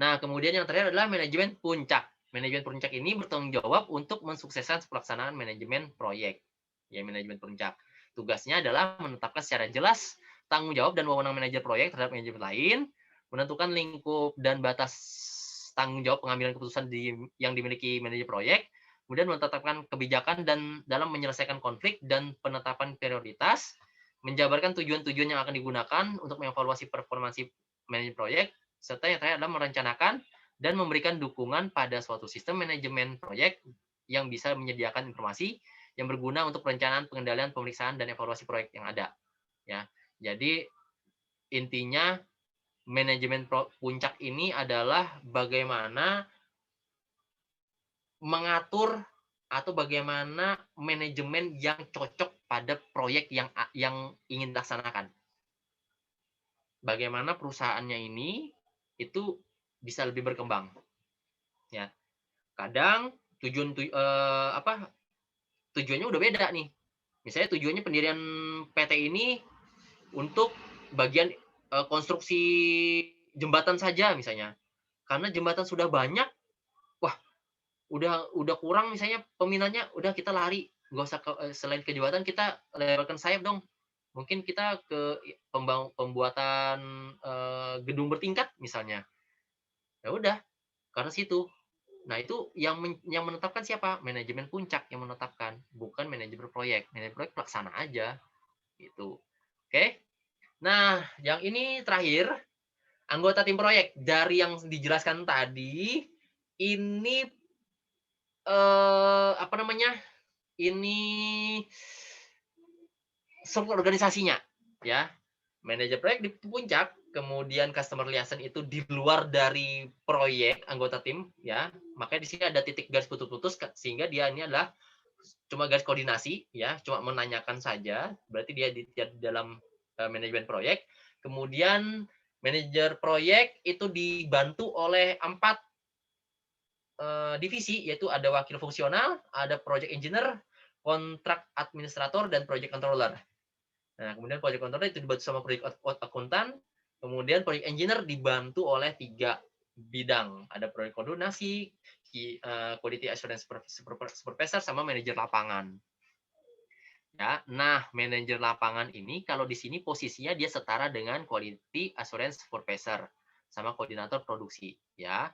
Nah, kemudian yang terakhir adalah manajemen puncak. Manajemen puncak ini bertanggung jawab untuk mensukseskan pelaksanaan manajemen proyek. Ya, manajemen puncak. Tugasnya adalah menetapkan secara jelas tanggung jawab dan wewenang manajer proyek terhadap manajemen lain, menentukan lingkup dan batas tanggung jawab pengambilan keputusan yang dimiliki manajer proyek, kemudian menetapkan kebijakan dan dalam menyelesaikan konflik dan penetapan prioritas, menjabarkan tujuan-tujuan yang akan digunakan untuk mengevaluasi performansi manajer proyek, serta yang terakhir adalah merencanakan dan memberikan dukungan pada suatu sistem manajemen proyek yang bisa menyediakan informasi yang berguna untuk perencanaan, pengendalian, pemeriksaan, dan evaluasi proyek yang ada. Ya, jadi intinya manajemen puncak ini adalah bagaimana mengatur atau bagaimana manajemen yang cocok pada proyek yang ingin dilaksanakan. Bagaimana perusahaannya ini itu bisa lebih berkembang. Ya, kadang tujuannya udah beda nih. Misalnya tujuannya pendirian PT ini untuk bagian konstruksi jembatan saja misalnya. Karena jembatan sudah banyak, wah udah kurang misalnya peminatnya, udah kita lari, nggak usah selain ke jembatan kita lebarkan sayap dong. Mungkin kita ke pembuatan gedung bertingkat misalnya. Ya udah, karena situ. Nah, itu yang menetapkan siapa? Manajemen puncak yang menetapkan, bukan manajemen proyek. Manajemen proyek pelaksana aja, gitu. Oke. Nah, yang ini terakhir, anggota tim proyek. Dari yang dijelaskan tadi, ini apa namanya? Ini struktur organisasinya, ya. Manajer proyek di puncak, kemudian customer liaison itu di luar dari proyek anggota tim, ya. Makanya di sini ada titik garis putus-putus sehingga dia ini adalah cuma garis koordinasi, ya, cuma menanyakan saja. Berarti dia di dalam manajemen proyek. Kemudian manajer proyek itu dibantu oleh 4 divisi, yaitu ada wakil fungsional, ada project engineer, kontrak administrator, dan project controller. Nah, kemudian project controller itu dibantu sama project akuntan, kemudian project engineer dibantu oleh 3 bidang. Ada project koordinasi, quality assurance supervisor, sama manajer lapangan. Ya, nah manajer lapangan ini kalau di sini posisinya dia setara dengan quality assurance supervisor sama koordinator produksi, ya.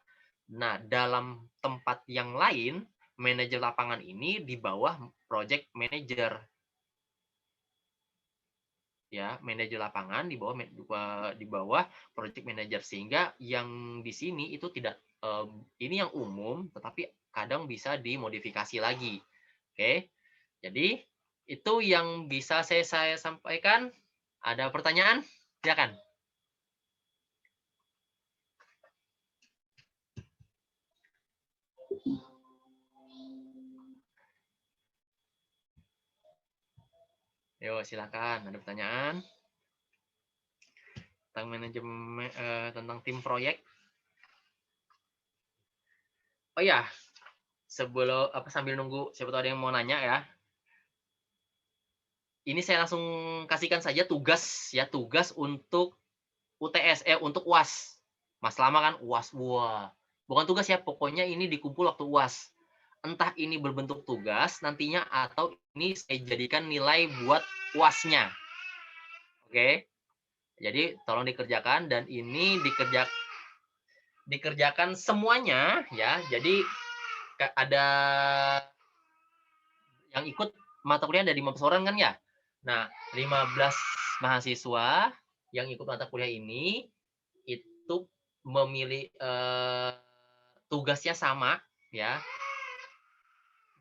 Nah, dalam tempat yang lain, manajer lapangan ini di bawah project manager. Ya, manajer lapangan di bawah project manager, sehingga yang di sini itu tidak ini yang umum tetapi kadang bisa dimodifikasi lagi. Oke. Jadi itu yang bisa saya sampaikan. Ada pertanyaan? Silakan. Yo, silakan. Ada pertanyaan tentang manajemen, tentang tim proyek? Oh ya, sebelum sambil nunggu siapa tahu ada yang mau nanya ya. Ini saya langsung kasihkan saja tugas ya, tugas untuk UTS, untuk UAS. Mas lama kan UAS, wah. Bukan tugas ya, pokoknya ini dikumpul waktu UAS. Entah ini berbentuk tugas nantinya atau ini saya jadikan nilai buat UAS-nya. Oke. Jadi tolong dikerjakan dan ini dikerjakan semuanya ya. Jadi ada yang ikut mata kuliah dari 15 orang kan ya. Nah, 15 mahasiswa yang ikut mata kuliah ini itu memilih tugasnya sama ya.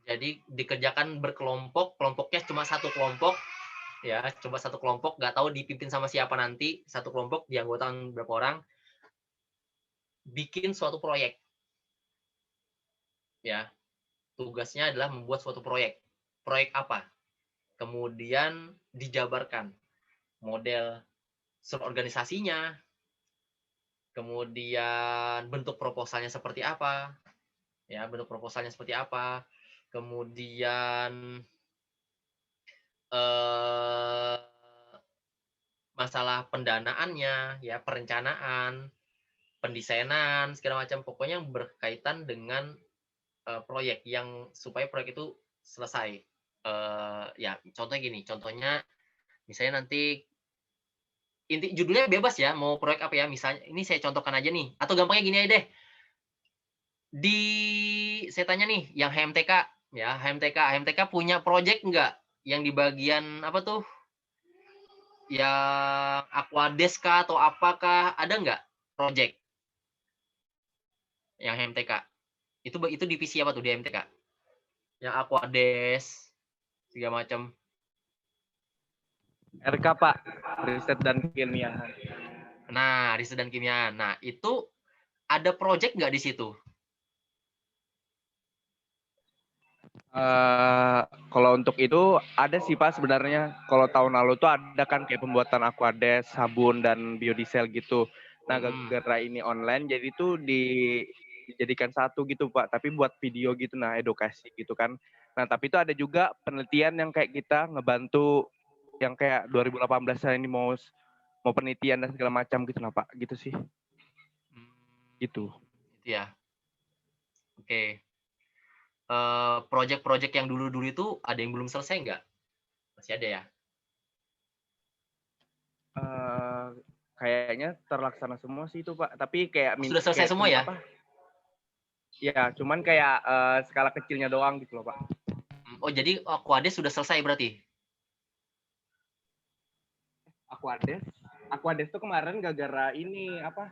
Jadi dikerjakan berkelompok, kelompoknya cuma satu kelompok ya, coba satu kelompok, nggak tahu dipimpin sama siapa nanti, satu kelompok dianggotakan berapa orang, bikin suatu proyek ya. Tugasnya adalah membuat suatu proyek. Proyek apa? Kemudian dijabarkan model organisasinya, kemudian bentuk proposalnya seperti apa, ya bentuk proposalnya seperti apa, kemudian eh, masalah pendanaannya, ya perencanaan, pendesainan segala macam, pokoknya yang berkaitan dengan proyek yang supaya proyek itu selesai. Ya contohnya gini, contohnya misalnya nanti inti judulnya bebas ya, mau proyek apa ya, misalnya ini saya contohkan aja nih, atau gampangnya gini aja deh. Saya tanya nih, yang HMTK ya, HMTK punya proyek nggak yang di bagian apa tuh, yang Aquades kah atau apakah, ada nggak proyek yang HMTK? Itu divisi apa tuh di HMTK? Yang Aquades segala macam. RK Pak, riset dan kimia. Nah, riset dan kimia. Nah, itu ada proyek nggak di situ? Kalau untuk itu ada sih Pak sebenarnya. Kalau tahun lalu tuh ada kan kayak pembuatan Aquades, sabun dan biodiesel gitu. Nah, gara-gara ini online jadi tuh dijadikan satu gitu Pak, tapi buat video gitu, nah edukasi gitu kan. Nah, tapi itu ada juga penelitian yang kayak kita ngebantu yang kayak 2018 ini mau penelitian dan segala macam gitu lah Pak, gitu sih. Gitu. Itu ya. Oke. Proyek-proyek yang dulu-dulu itu ada yang belum selesai nggak? Masih ada ya? Kayaknya terlaksana semua sih itu Pak. Tapi kayak Sudah selesai kayak semua ya? apa? Ya, cuman kayak skala kecilnya doang gitu loh Pak. Oh, jadi Aquades sudah selesai berarti? Aquades tuh kemarin gara-gara ini apa?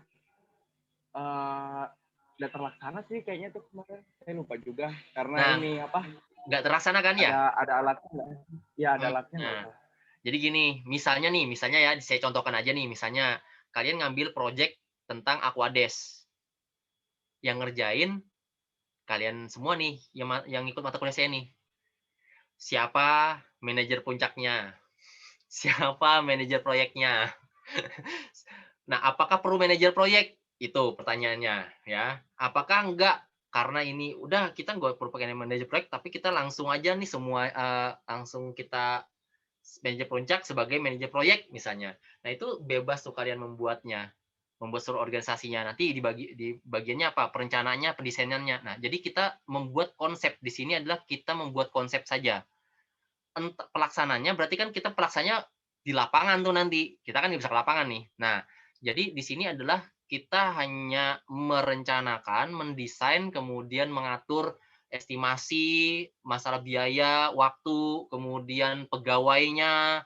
Udah terlaksana sih kayaknya tuh kemarin. Saya lupa juga karena Nah, ini apa? nggak terlaksana kan ya? Ada alatnya nggak? Ya ada alatnya nggak? Nah, jadi gini, misalnya ya saya contohkan aja nih, misalnya kalian ngambil proyek tentang Aquades. Yang ngerjain kalian semua nih yang ikut mata kuliah saya nih. Siapa manajer puncaknya? Siapa manajer proyeknya? Nah, apakah perlu manajer proyek? Itu pertanyaannya ya. Apakah enggak? Karena ini udah kita nggak perlu pakai manajer proyek, tapi kita langsung aja nih semua langsung kita manajer puncak sebagai manajer proyek misalnya. Nah, itu bebas tuh kalian membuat seluruh organisasinya. Nanti di bagiannya apa? Perencanaannya, pendesainannya. Nah, jadi kita membuat konsep di sini adalah kita membuat konsep saja. Pelaksananya berarti kan kita pelaksananya di lapangan tuh nanti. Kita kan nggak bisa ke lapangan nih. Nah, jadi di sini adalah kita hanya merencanakan, mendesain, kemudian mengatur estimasi, masalah biaya, waktu, kemudian pegawainya,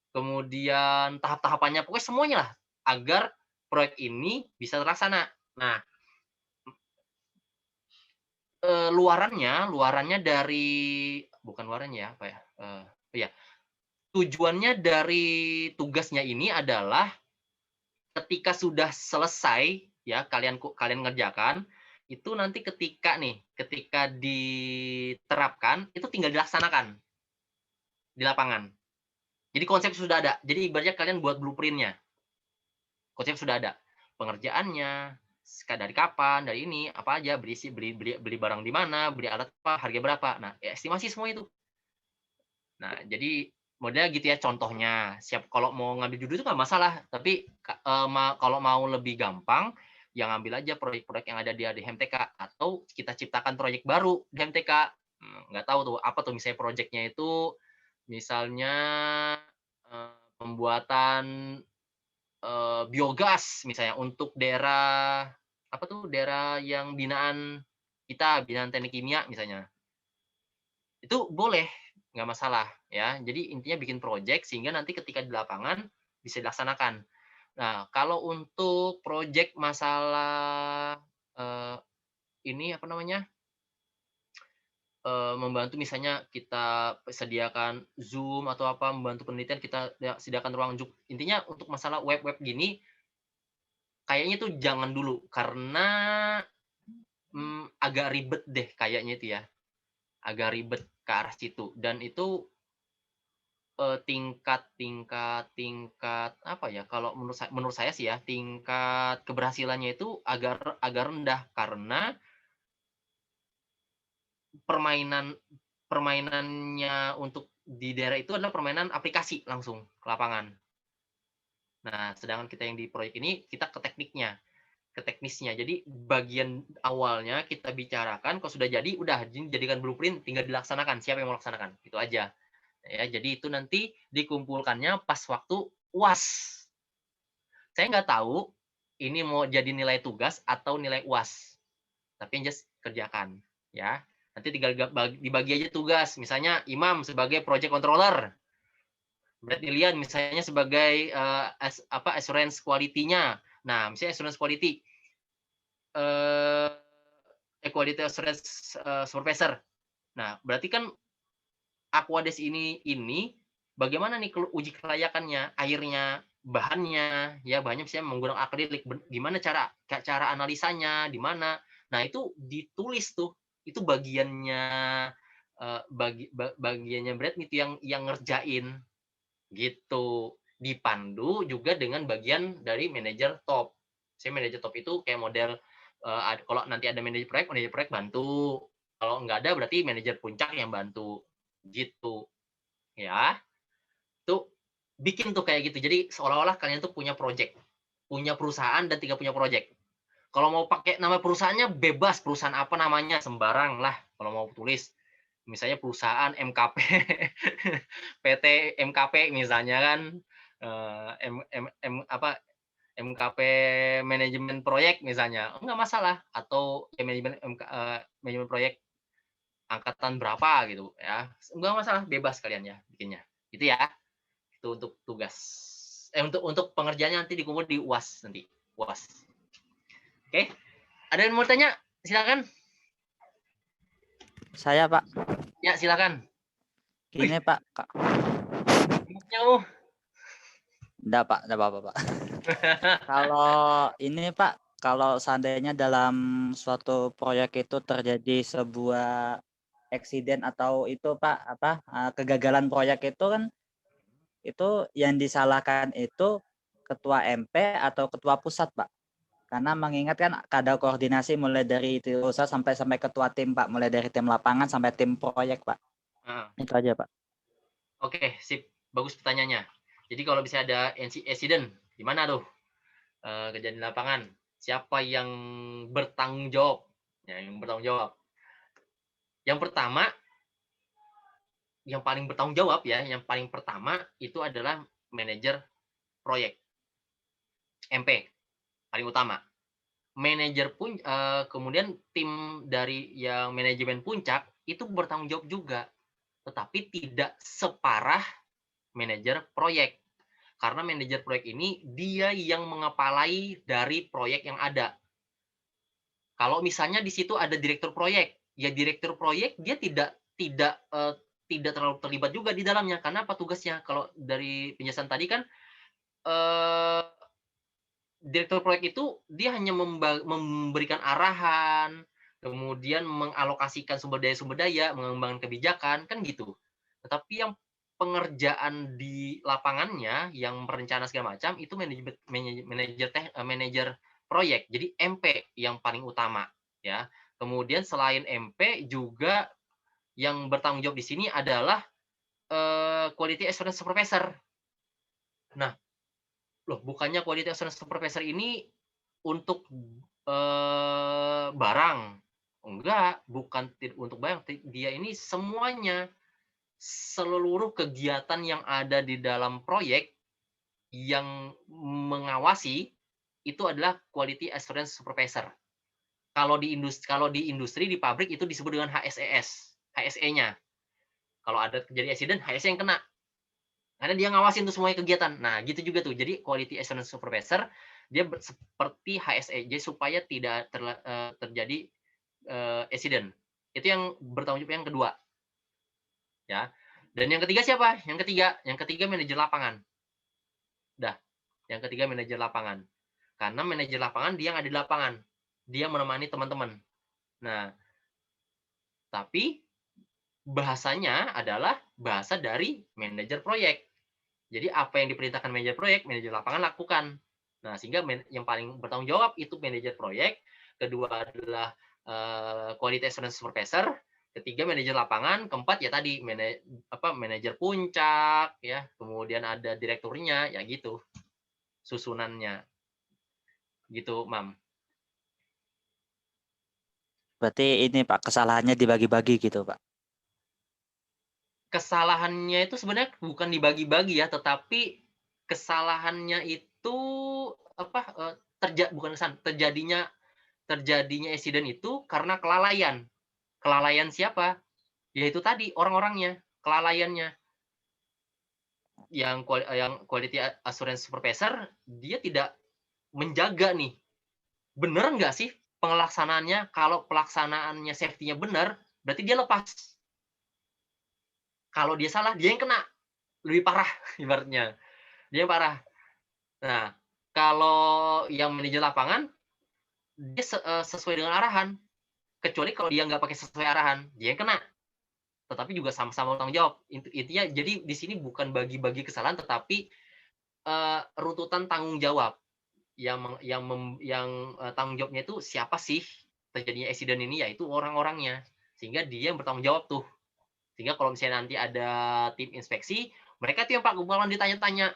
kemudian tahap-tahapannya, pokoknya semuanya lah agar proyek ini bisa terlaksana. Nah, luarannya dari bukan luarannya ya, apa ya? Ya, tujuannya dari tugasnya ini adalah ketika sudah selesai ya kalian ngerjakan, itu nanti ketika diterapkan itu tinggal dilaksanakan di lapangan. Jadi konsep sudah ada. Jadi ibaratnya kalian buat blueprint-nya. Konsep sudah ada. Pengerjaannya, dari kapan, dari ini, apa aja, beli barang di mana, beli alat apa, harga berapa. Nah, estimasi semua itu. Nah, jadi modelnya gitu ya contohnya. Siap kalau mau ngambil judul itu nggak masalah, tapi kalau mau lebih gampang, yang ambil aja proyek-proyek yang ada di HMTK atau kita ciptakan proyek baru di HMTK. Nggak tahu tuh apa tuh misalnya proyeknya itu misalnya pembuatan biogas misalnya untuk daerah apa tuh daerah yang binaan kita, binaan teknik kimia misalnya. Itu boleh, nggak masalah ya. Jadi intinya bikin project sehingga nanti ketika di lapangan bisa dilaksanakan. Nah, kalau untuk project masalah ini apa namanya? Membantu misalnya kita sediakan Zoom atau apa, membantu penelitian kita sediakan ruang Zoom. Intinya untuk masalah web-web gini kayaknya tuh jangan dulu karena agak ribet deh kayaknya itu ya. Agak ribet ke arah situ dan itu tingkat apa ya, kalau menurut saya sih ya, tingkat keberhasilannya itu agak rendah karena permainannya untuk di daerah itu adalah permainan aplikasi langsung ke lapangan. Nah, sedangkan kita yang di proyek ini, kita ke tekniknya, ke teknisnya. Jadi bagian awalnya kita bicarakan, kalau sudah jadi, udah jadikan blueprint, tinggal dilaksanakan. Siapa yang mau laksanakan? Itu aja. Ya, jadi itu nanti dikumpulkannya pas waktu UAS. Saya nggak tahu ini mau jadi nilai tugas atau nilai UAS. Tapi just kerjakan, ya. Nanti tinggal dibagi aja tugas. Misalnya Imam sebagai project controller. Berarti Lian misalnya sebagai assurance quality-nya. Nah, misalnya assurance quality quality assurance supervisor. Nah, berarti kan Aquades ini bagaimana nih uji kelayakannya, airnya, bahannya, ya bahannya misalnya menggunakan akrilik, gimana cara analisanya, di mana. Nah, itu ditulis tuh. Itu bagiannya bagiannya Brad itu yang ngerjain gitu. Dipandu juga dengan bagian dari manajer top. Saya manajer top itu kayak model kalau nanti ada manajer proyek bantu. Kalau nggak ada berarti manajer puncak yang bantu gitu ya. Tuh bikin tuh kayak gitu. Jadi seolah-olah kalian tuh punya project, punya perusahaan dan punya project. Kalau mau pakai nama perusahaannya bebas, perusahaan apa namanya sembarang lah kalau mau tulis. Misalnya perusahaan MKP, PT MKP misalnya kan, MKP manajemen proyek misalnya, nggak masalah. Atau ya manajemen proyek angkatan berapa gitu ya, nggak masalah, bebas kalian ya bikinnya. Itu ya, itu untuk tugas. Untuk pengerjaannya nanti dikumpul di UAS nanti, UAS. Oke, ada yang mau tanya? Silakan. Saya, Pak. Ya, silakan. Gini, Pak. Enggak, Pak. Enggak apa-apa, Pak. Kalau ini, Pak, kalau seandainya dalam suatu proyek itu terjadi sebuah eksiden atau itu, Pak, kegagalan proyek itu kan, itu yang disalahkan itu ketua MP atau ketua pusat, Pak. Karena mengingat kan ada koordinasi mulai dari pusat sampai ketua tim, Pak. Mulai dari tim lapangan sampai tim proyek, Pak. Itu aja, Pak. Oke, sip. Bagus pertanyaannya. Jadi kalau bisa ada insiden, gimana tuh kejadian di lapangan? Siapa yang bertanggung jawab? Ya, yang bertanggung jawab. Yang pertama, yang paling bertanggung jawab ya, yang paling pertama itu adalah manajer proyek. MP, paling utama. Manajer pun kemudian tim dari yang manajemen puncak itu bertanggung jawab juga. Tetapi tidak separah manajer proyek. Karena manajer proyek ini dia yang mengepalai dari proyek yang ada. Kalau misalnya di situ ada direktur proyek, ya direktur proyek dia tidak terlalu terlibat juga di dalamnya. Karena apa tugasnya? Kalau dari penjelasan tadi kan direktur proyek itu dia hanya memberikan arahan, kemudian mengalokasikan sumber daya, mengembangkan kebijakan, kan gitu. Tetapi yang pengerjaan di lapangannya yang merencana segala macam itu manajer proyek. Jadi MP yang paling utama ya. Kemudian selain MP juga yang bertanggung jawab di sini adalah quality assurance supervisor. Nah, loh bukannya quality assurance supervisor ini untuk barang? Enggak, bukan untuk barang. Dia ini semuanya, seluruh kegiatan yang ada di dalam proyek yang mengawasi itu adalah quality assurance supervisor. Kalau di industri di pabrik itu disebut dengan HSES, HSE-nya. Kalau ada terjadi accident, HSE yang kena. Karena dia ngawasin tuh semuanya kegiatan. Nah, gitu juga tuh. Jadi quality assurance supervisor dia seperti HSE, jadi supaya tidak terjadi accident. Itu yang bertanggung jawab yang kedua. Ya. Dan yang ketiga siapa? Yang ketiga manajer lapangan. Dah. Yang ketiga manajer lapangan. Karena manajer lapangan dia yang ada di lapangan. Dia menemani teman-teman. Nah, tapi bahasanya adalah bahasa dari manajer proyek. Jadi apa yang diperintahkan manajer proyek, manajer lapangan lakukan. Nah, sehingga yang paling bertanggung jawab itu manajer proyek, kedua adalah quality assurance supervisor, ketiga manajer lapangan, keempat ya tadi manajer puncak ya, kemudian ada direkturnya ya gitu. Susunannya. Gitu, Mam. Berarti ini Pak kesalahannya dibagi-bagi gitu Pak. Kesalahannya itu sebenarnya bukan dibagi-bagi ya, tetapi kesalahannya itu terjadinya accident itu karena kelalaian. Kelalaian siapa? Yaitu tadi orang-orangnya, kelalaiannya. Yang quality assurance supervisor dia tidak menjaga nih. Bener nggak sih pelaksanaannya? Kalau pelaksanaannya safety-nya benar, berarti dia lepas. Kalau dia salah, dia yang kena. Lebih parah ibaratnya. Dia yang parah. Nah, kalau yang manajer lapangan, dia sesuai dengan arahan. Kecuali kalau dia nggak pakai sesuai arahan, dia yang kena. Tetapi juga sama-sama tanggung jawab. Intinya, jadi di sini bukan bagi-bagi kesalahan, tetapi runtutan tanggung jawab. Yang tanggung jawabnya itu siapa sih terjadinya accident ini, yaitu orang-orangnya. Sehingga dia yang bertanggung jawab tuh. Sehingga kalau misalnya nanti ada tim inspeksi, mereka tuh yang Pak Gumpalan ditanya-tanya.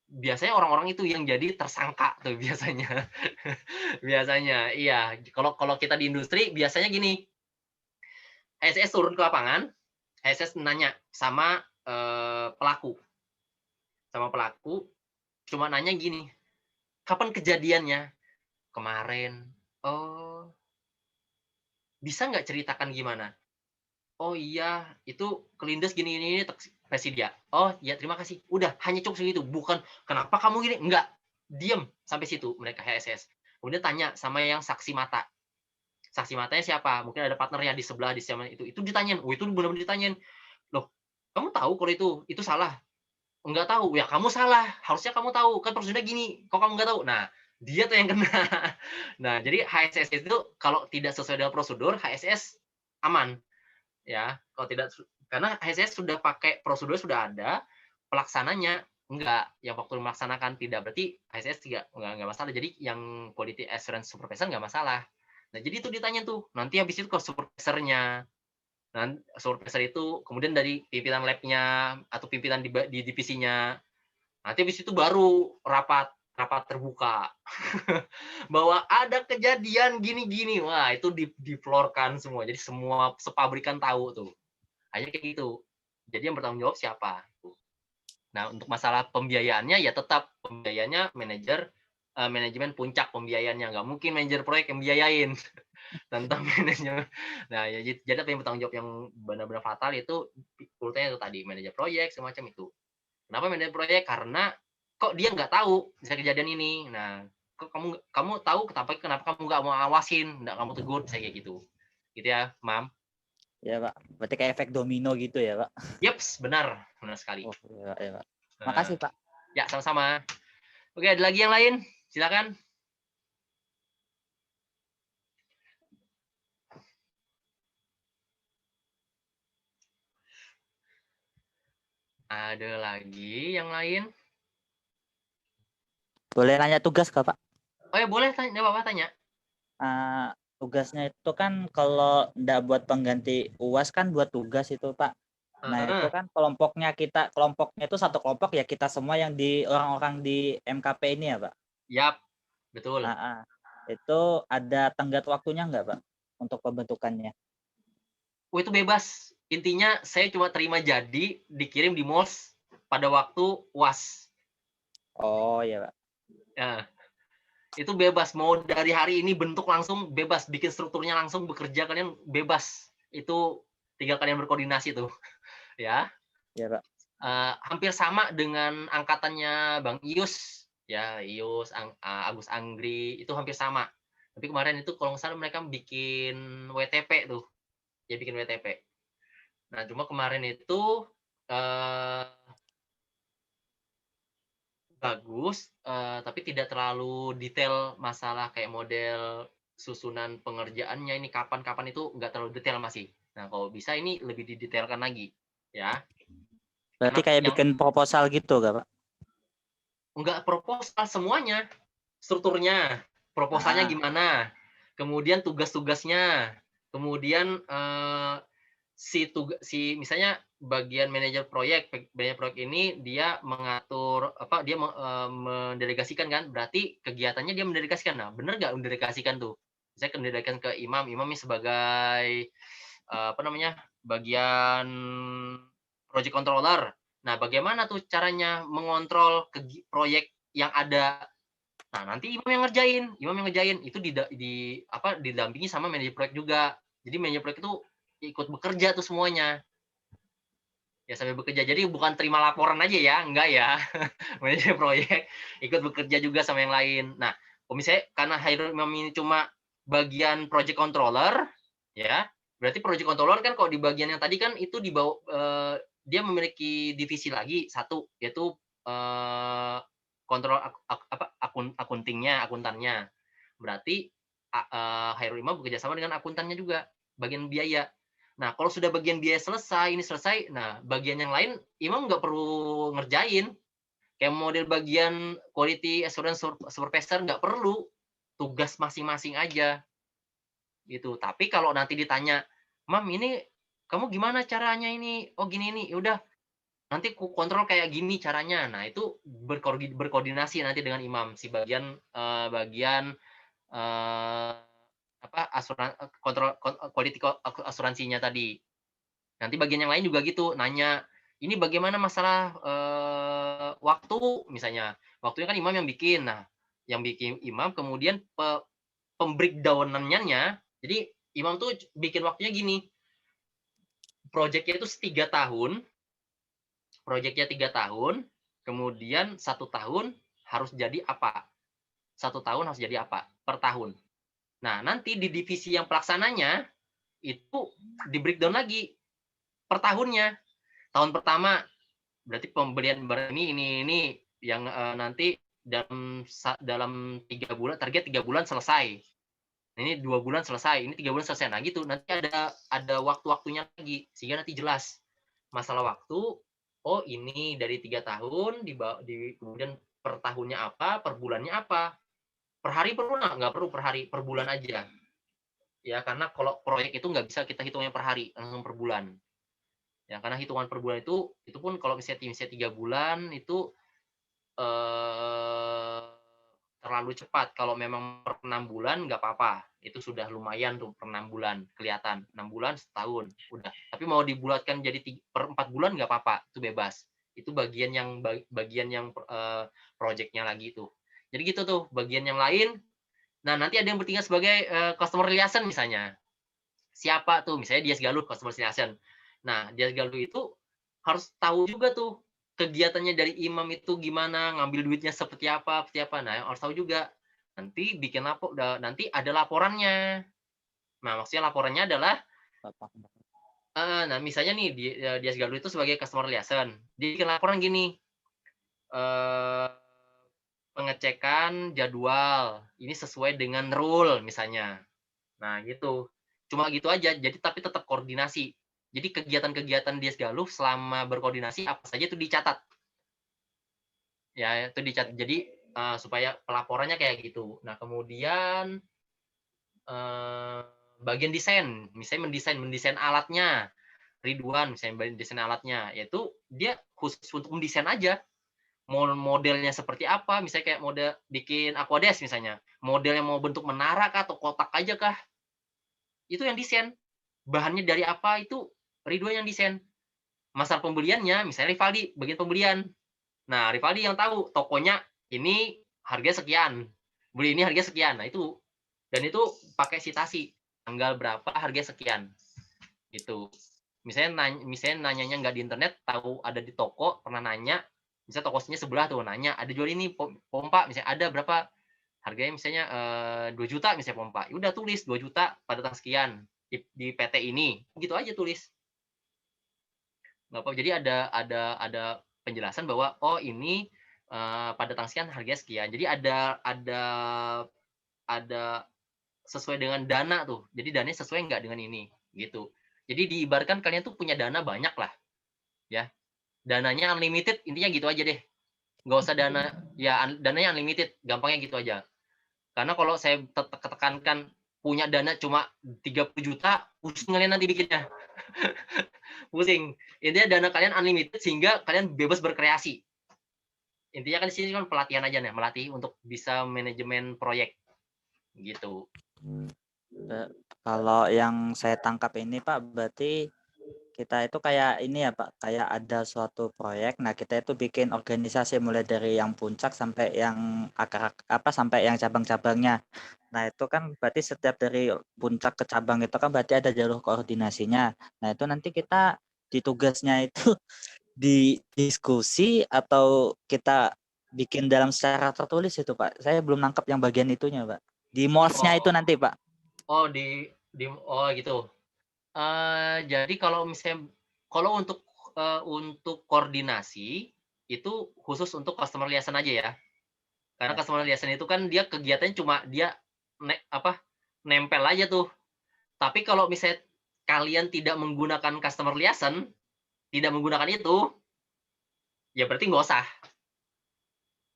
Biasanya orang-orang itu yang jadi tersangka tuh biasanya. Biasanya, iya. Kalau kita di industri biasanya gini. HSS turun ke lapangan, HSS nanya sama pelaku. Sama pelaku, cuma nanya gini, kapan kejadiannya? Kemarin. Oh, bisa nggak ceritakan gimana? Oh iya, itu kelindes gini versi dia. Oh iya, terima kasih. Udah, hanya cukup segitu. Bukan, kenapa kamu gini? Enggak. Diem sampai situ mereka HSS. Kemudian tanya sama yang saksi mata. Saksi matanya siapa? Mungkin ada partnernya di sebelah, di sana itu. Itu ditanyain. Oh, itu benar-benar ditanyain. Loh, kamu tahu kalau itu salah? Enggak tahu. Ya, kamu salah. Harusnya kamu tahu. Kan prosedurnya gini. Kok kamu enggak tahu? Nah, dia tuh yang kena. Nah, jadi HSS itu kalau tidak sesuai dengan prosedur, HSS aman. Ya, kalau tidak, karena HSS sudah pakai prosedur, sudah ada pelaksananya enggak, yang waktu melaksanakan tidak, berarti HSS enggak masalah. Jadi yang quality assurance supervisor enggak masalah. Nah, jadi itu ditanya tuh, nanti habis itu ke supervisornya. Nah, supervisor itu kemudian dari pimpinan labnya atau pimpinan di divisinya. Nanti habis itu baru rapat terbuka. Bahwa ada kejadian gini-gini. Wah, itu diflorkan semua. Jadi semua sepabrikan tahu tuh. Hanya kayak gitu. Jadi yang bertanggung jawab siapa? Nah, untuk masalah pembiayaannya ya tetap pembiayanya manajemen puncak pembiayaannya. Nggak mungkin manajer proyek yang biayain. Tentang manajemen. Nah, ya, jadi apa yang bertanggung jawab yang benar-benar fatal itu urutannya itu tadi, manajer proyek semacam itu. Kenapa manajer proyek? Karena kok dia nggak tahu bisa kejadian ini. Nah, kok kamu tahu kenapa kamu nggak mau awasin, nggak kamu tegur, bisa kayak gitu. Gitu ya, Mam. Ya Pak, berarti kayak efek domino gitu ya Pak. Yeps, benar sekali. Oh, ya, Pak. Makasih Pak. Ya, sama-sama. Oke, ada lagi yang lain? Silakan. Ada lagi yang lain? Boleh nanya tugas Kak, Pak? Oh ya boleh tanya, Bapak tanya. Tugasnya itu kan kalau ndak buat pengganti UAS kan buat tugas itu Pak. Nah itu kan kelompoknya itu satu kelompok ya kita semua yang di orang-orang di MKP ini ya Pak. Yap, betul. Itu ada tenggat waktunya nggak Pak untuk pembentukannya? Oh, itu bebas. Intinya saya cuma terima jadi dikirim di MOS pada waktu UAS. Oh iya Pak. Nah, itu bebas. Mau dari hari ini bentuk langsung bebas. Bikin strukturnya langsung bekerja kalian bebas. Itu tinggal kalian berkoordinasi tuh. Ya. Iya Pak. Hampir sama dengan angkatannya Bang Ius. Ya, Ius, Agus Anggri. Itu hampir sama. Tapi kemarin itu kalau nggak salah mereka bikin WTP tuh. Ya, bikin WTP. Nah, cuma kemarin itu bagus, tapi tidak terlalu detail masalah kayak model susunan pengerjaannya ini kapan-kapan itu nggak terlalu detail masih. Nah, kalau bisa ini lebih didetailkan lagi, ya. Berarti kayak bikin proposal gitu nggak Pak? Enggak proposal semuanya, strukturnya, proposalnya gimana, kemudian tugas-tugasnya, kemudian si misalnya bagian manajer proyek ini dia mengatur dia mendelegasikan kan, berarti kegiatannya dia mendelegasikan. Nah, benar nggak mendelegasikan tuh? Saya mendelegasikan ke imam ini sebagai bagian project controller. Nah, bagaimana tuh caranya mengontrol proyek yang ada? Nah, nanti imam yang ngerjain itu didampingi sama manajer proyek juga. Jadi manajer proyek itu ikut bekerja tuh semuanya. Ya sampai bekerja. Jadi bukan terima laporan aja ya, enggak ya. Manajer proyek ikut bekerja juga sama yang lain. Nah, kalau misalnya karena Hairul Imam ini cuma bagian project controller, ya, berarti project controller kan kalau di bagian yang tadi kan itu dibawa dia memiliki divisi lagi satu, yaitu kontrol akuntannya. Berarti Hairul Imam bekerja sama dengan akuntannya juga, bagian biaya. Nah, kalau sudah bagian biaya selesai, ini selesai, nah bagian yang lain Imam nggak perlu ngerjain. Kayak model bagian quality assurance supervisor nggak perlu, tugas masing-masing aja. Gitu. Tapi kalau nanti ditanya, Mam ini kamu gimana caranya ini? Oh gini ini, yaudah nanti ku kontrol kayak gini caranya. Nah itu berkoordinasi nanti dengan Imam si bagian kontrol quality asuransinya tadi. Nanti bagian yang lain juga gitu, nanya, ini bagaimana masalah waktu misalnya. Waktunya kan Imam yang bikin. Nah, yang bikin Imam kemudian pembreakdown-nya, jadi Imam tuh bikin waktunya gini. Proyeknya itu 3 tahun. Proyeknya 3 tahun, kemudian 1 tahun harus jadi apa? 1 tahun harus jadi apa per tahun. Nah, nanti di divisi yang pelaksananya itu di breakdown lagi per tahunnya. Tahun pertama berarti pembelian barang ini yang nanti dalam 3 bulan, target 3 bulan selesai. Ini 2 bulan selesai, ini 3 bulan selesai. Nah gitu, nanti ada waktu-waktunya lagi sehingga nanti jelas masalah waktu. Oh ini dari 3 tahun kemudian per tahunnya apa, per bulannya apa. Per hari perlu nggak perlu per hari, per bulan aja. Ya karena kalau proyek itu nggak bisa kita hitungnya per hari, langsung per bulan. Ya karena hitungan per bulan itu pun kalau misalnya 3 bulan itu terlalu cepat. Kalau memang per 6 bulan nggak apa-apa. Itu sudah lumayan tuh per 6 bulan kelihatan. 6 bulan setahun udah. Tapi mau dibulatkan jadi per 4 bulan nggak apa-apa. Itu bebas. Itu bagian yang project-nya lagi tuh. Jadi gitu tuh bagian yang lain. Nah nanti ada yang bertingkat sebagai customer relation misalnya. Siapa tuh? Misalnya Dias Galuh customer relation. Nah Dias Galuh itu harus tahu juga tuh kegiatannya dari imam itu gimana, ngambil duitnya seperti apa. Nah, harus tahu juga. Nanti nanti ada laporannya. Nah, maksudnya laporannya adalah nah, misalnya nih Dias Galuh itu sebagai customer relation. Dia bikin laporan gini. Pengecekan jadwal ini sesuai dengan rule misalnya. Nah, gitu. Cuma gitu aja. Jadi tapi tetap koordinasi. Jadi kegiatan-kegiatan Dias Galuh selama berkoordinasi apa saja itu dicatat. Ya, itu dicatat. Jadi supaya pelaporannya kayak gitu. Nah, kemudian bagian desain, misalnya mendesain alatnya. Ridwan misalnya mendesain alatnya, yaitu dia khusus untuk mendesain aja. Modelnya seperti apa, misalnya kayak model bikin aquadesk misalnya. Modelnya mau bentuk menara kah atau kotak aja kah? Itu yang desain. Bahannya dari apa itu Ridwan yang desain. Masalah pembeliannya misalnya Rivaldi bagian pembelian. Nah, Rivaldi yang tahu tokonya ini harga sekian. Beli ini harga sekian. Nah, itu dan itu pakai citasi tanggal berapa harga sekian. Gitu. Misalnya nanyanya nggak di internet, tahu ada di toko, pernah nanya, misalnya toko sebelah tuh nanya, ada jual ini pompa, misalnya ada berapa harganya misalnya 2 juta misalnya pompa. Ya udah tulis 2 juta pada tanggal sekian di PT ini. Gitu aja tulis. Nggak apa, jadi ada penjelasan bahwa oh ini pada tanggal sekian harganya sekian. Jadi ada sesuai dengan dana tuh. Jadi dananya sesuai nggak dengan ini gitu. Jadi diibaratkan kalian tuh punya dana banyak lah, ya. Dananya unlimited, intinya gitu aja deh. Nggak usah dananya unlimited, gampangnya gitu aja. Karena kalau saya tekankan punya dana cuma 30 juta, pusing kalian nanti bikinnya. Pusing. Intinya dana kalian unlimited sehingga kalian bebas berkreasi. Intinya kan di sini kan pelatihan aja nih, melatih untuk bisa manajemen proyek. Gitu. Kalau yang saya tangkap ini Pak, berarti kita itu kayak ini ya Pak, kayak ada suatu proyek. Nah, kita itu bikin organisasi mulai dari yang puncak sampai yang sampai yang cabang-cabangnya. Nah, itu kan berarti setiap dari puncak ke cabang itu kan berarti ada jalur koordinasinya. Nah, itu nanti kita di tugasnya itu di diskusi atau kita bikin dalam secara tertulis itu Pak. Saya belum nangkap yang bagian itunya Pak. Di molds-nya itu nanti Pak. Oh, gitu. Jadi kalau misalnya untuk koordinasi itu khusus untuk customer liaison aja ya. Karena customer liaison itu kan dia kegiatannya cuma dia nempel aja tuh. Tapi kalau misalnya kalian tidak menggunakan customer liaison, tidak menggunakan itu, ya berarti nggak usah.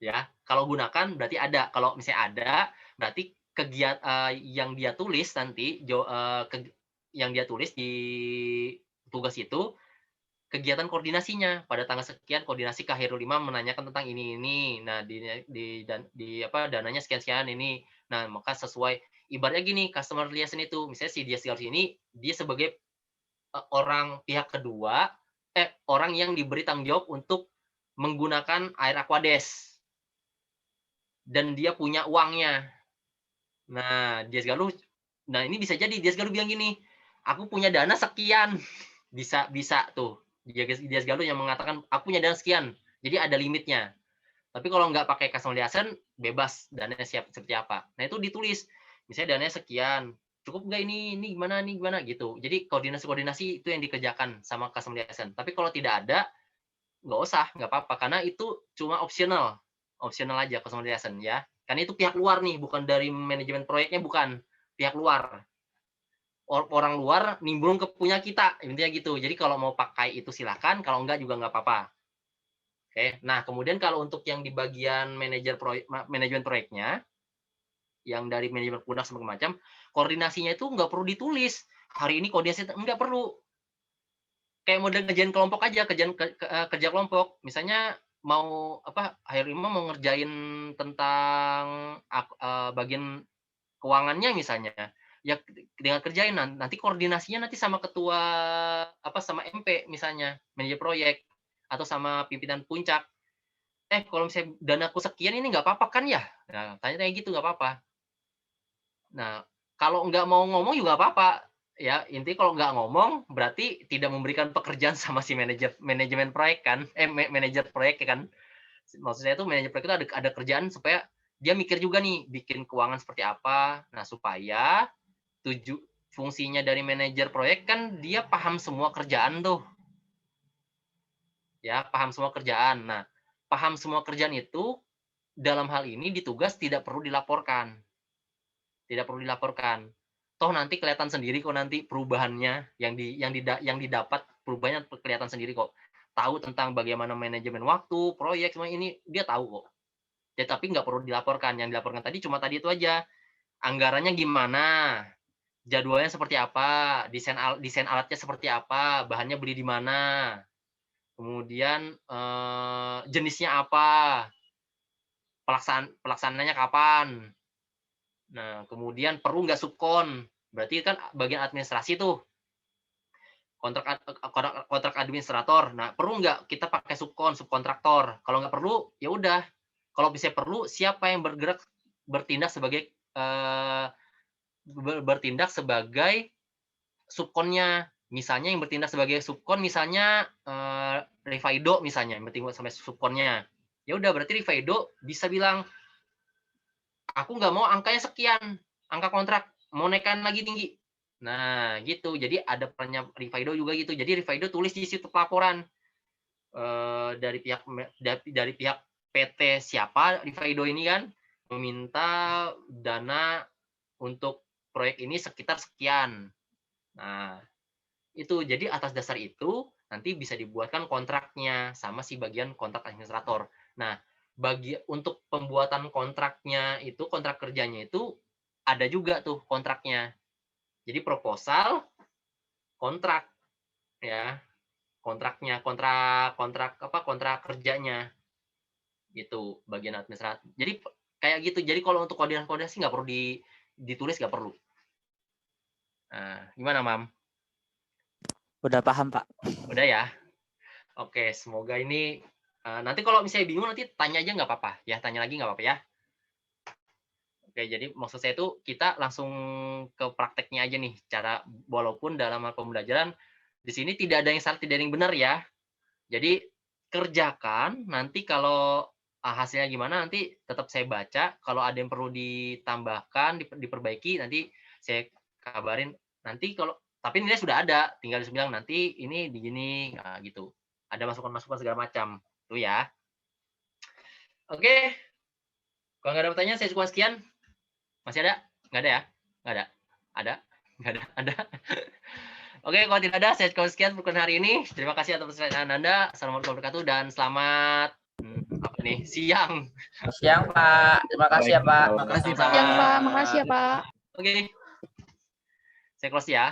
Ya, kalau gunakan berarti ada. Kalau misalnya ada, berarti kegiatan yang dia tulis nanti yang dia tulis di tugas itu kegiatan koordinasinya pada tanggal sekian koordinasi ke Khairul Imam menanyakan tentang ini. Nah, dananya sekian-sekian ini. Nah, maka sesuai ibaratnya gini, customer liaison itu misalnya si Dias Galuh ini dia sebagai orang pihak kedua orang yang diberi tanggung jawab untuk menggunakan air aquadesk. Dan dia punya uangnya. Nah, Dias Galuh, nah ini bisa jadi Dias Galuh bilang gini, aku punya dana sekian, bisa tuh. Dias Galuh yang mengatakan aku punya dana sekian, jadi ada limitnya. Tapi kalau nggak pakai customer liaison, bebas dananya seperti apa. Nah itu ditulis, misalnya dananya sekian, cukup nggak ini gimana gitu. Jadi koordinasi itu yang dikerjakan sama customer liaison. Tapi kalau tidak ada, nggak usah, nggak apa-apa, karena itu cuma optional aja customer liaison ya. Karena itu pihak luar nih, bukan dari manajemen proyeknya, bukan pihak luar. Orang luar nimbrung ke punya kita, intinya gitu. Jadi kalau mau pakai itu silakan, kalau enggak juga nggak apa-apa. Oke. Nah, kemudian kalau untuk yang di bagian manajemen proyeknya, yang dari manajemen produk segala macam, koordinasinya itu nggak perlu ditulis. Hari ini koordinasi nggak perlu. Kayak model kerjaan kelompok aja, kerja kelompok. Misalnya mau Khairul Imam mau ngerjain tentang bagian keuangannya misalnya, ya dengan kerjain nanti koordinasinya nanti sama ketua sama MP misalnya, manajer proyek atau sama pimpinan puncak. Kalau misalnya danaku sekian ini nggak apa-apa kan ya? Nah, tanya gitu nggak apa-apa. Nah, kalau nggak mau ngomong juga apa-apa. Ya, intinya kalau nggak ngomong berarti tidak memberikan pekerjaan sama si manajemen proyek kan, manajer proyek kan. Maksud saya itu manajer proyek itu ada kerjaan supaya dia mikir juga nih bikin keuangan seperti apa. Nah, supaya fungsinya dari manajer proyek kan dia paham semua kerjaan tuh. Ya, paham semua kerjaan. Nah, paham semua kerjaan itu dalam hal ini di tugas tidak perlu dilaporkan. Tidak perlu dilaporkan. toh nanti kelihatan sendiri kok nanti perubahannya yang didapat perubahannya kelihatan sendiri kok. Tahu tentang bagaimana manajemen waktu, proyek, semua ini dia tahu kok. Ya, tapi nggak perlu dilaporkan. Yang dilaporkan tadi cuma tadi itu aja. Anggarannya gimana, jadwalnya seperti apa, desain alatnya seperti apa, bahannya beli di mana, kemudian jenisnya apa, pelaksananya kapan. Nah, kemudian perlu nggak subkon, berarti kan bagian administrasi tuh, kontrak administrator. Nah, perlu nggak kita pakai subkontraktor? Kalau nggak perlu, ya udah. Kalau bisa perlu, siapa yang bertindak sebagai subkonnya? Misalnya yang bertindak sebagai subkon, misalnya Rifaido misalnya, yang bertindak sampai subkonnya. Ya udah, berarti Rifaido bisa bilang, aku nggak mau angkanya sekian, angka kontrak, mau naikkan lagi tinggi. Nah, gitu. Jadi ada perannya Rifaido juga gitu. Jadi Rifaido tulis di situ pelaporan dari pihak PT siapa Rifaido ini kan meminta dana untuk proyek ini sekitar sekian. Nah, itu jadi atas dasar itu nanti bisa dibuatkan kontraknya sama si bagian kontrak administrator. Nah, untuk pembuatan kontraknya itu, kontrak kerjanya itu ada juga tuh kontraknya. Jadi proposal, kontrak ya. Kontraknya, kontrak kerjanya. Gitu, bagian administratif. Jadi kayak gitu. Jadi kalau untuk koordinasi nggak perlu ditulis, nggak perlu. Nah, gimana, Mam? Udah paham, Pak. Udah ya? Oke, semoga ini nanti kalau misalnya bingung nanti tanya aja nggak apa-apa ya, tanya lagi nggak apa-apa ya. Oke, jadi maksud saya itu kita langsung ke prakteknya aja nih, cara walaupun dalam hal pembelajaran di sini tidak ada yang salah, tidak ada yang benar ya. Jadi kerjakan, nanti kalau hasilnya gimana nanti tetap saya baca, kalau ada yang perlu ditambahkan, diperbaiki nanti saya kabarin. Nanti kalau tapi nilai sudah ada, tinggal bilang nanti ini begini, nah, gitu. Ada masukan-masukan segala macam, tuh ya. Oke, kalau nggak ada pertanyaan saya cukup sekian. Masih ada? Nggak ada ya? Nggak ada? Ada? Nggak ada? Ada? Oke, kalau tidak ada, saya cukup sekian perkuliahan hari ini. Terima kasih atas perhatian Anda. Assalamualaikum warahmatullahi wabarakatuh dan selamat siang. Siang, Pak. Terima kasih ya, Pak. Makasih, Sama-sama. Pak. Siang, Pak. Makasih ya, Pak. Oke. Saya close ya.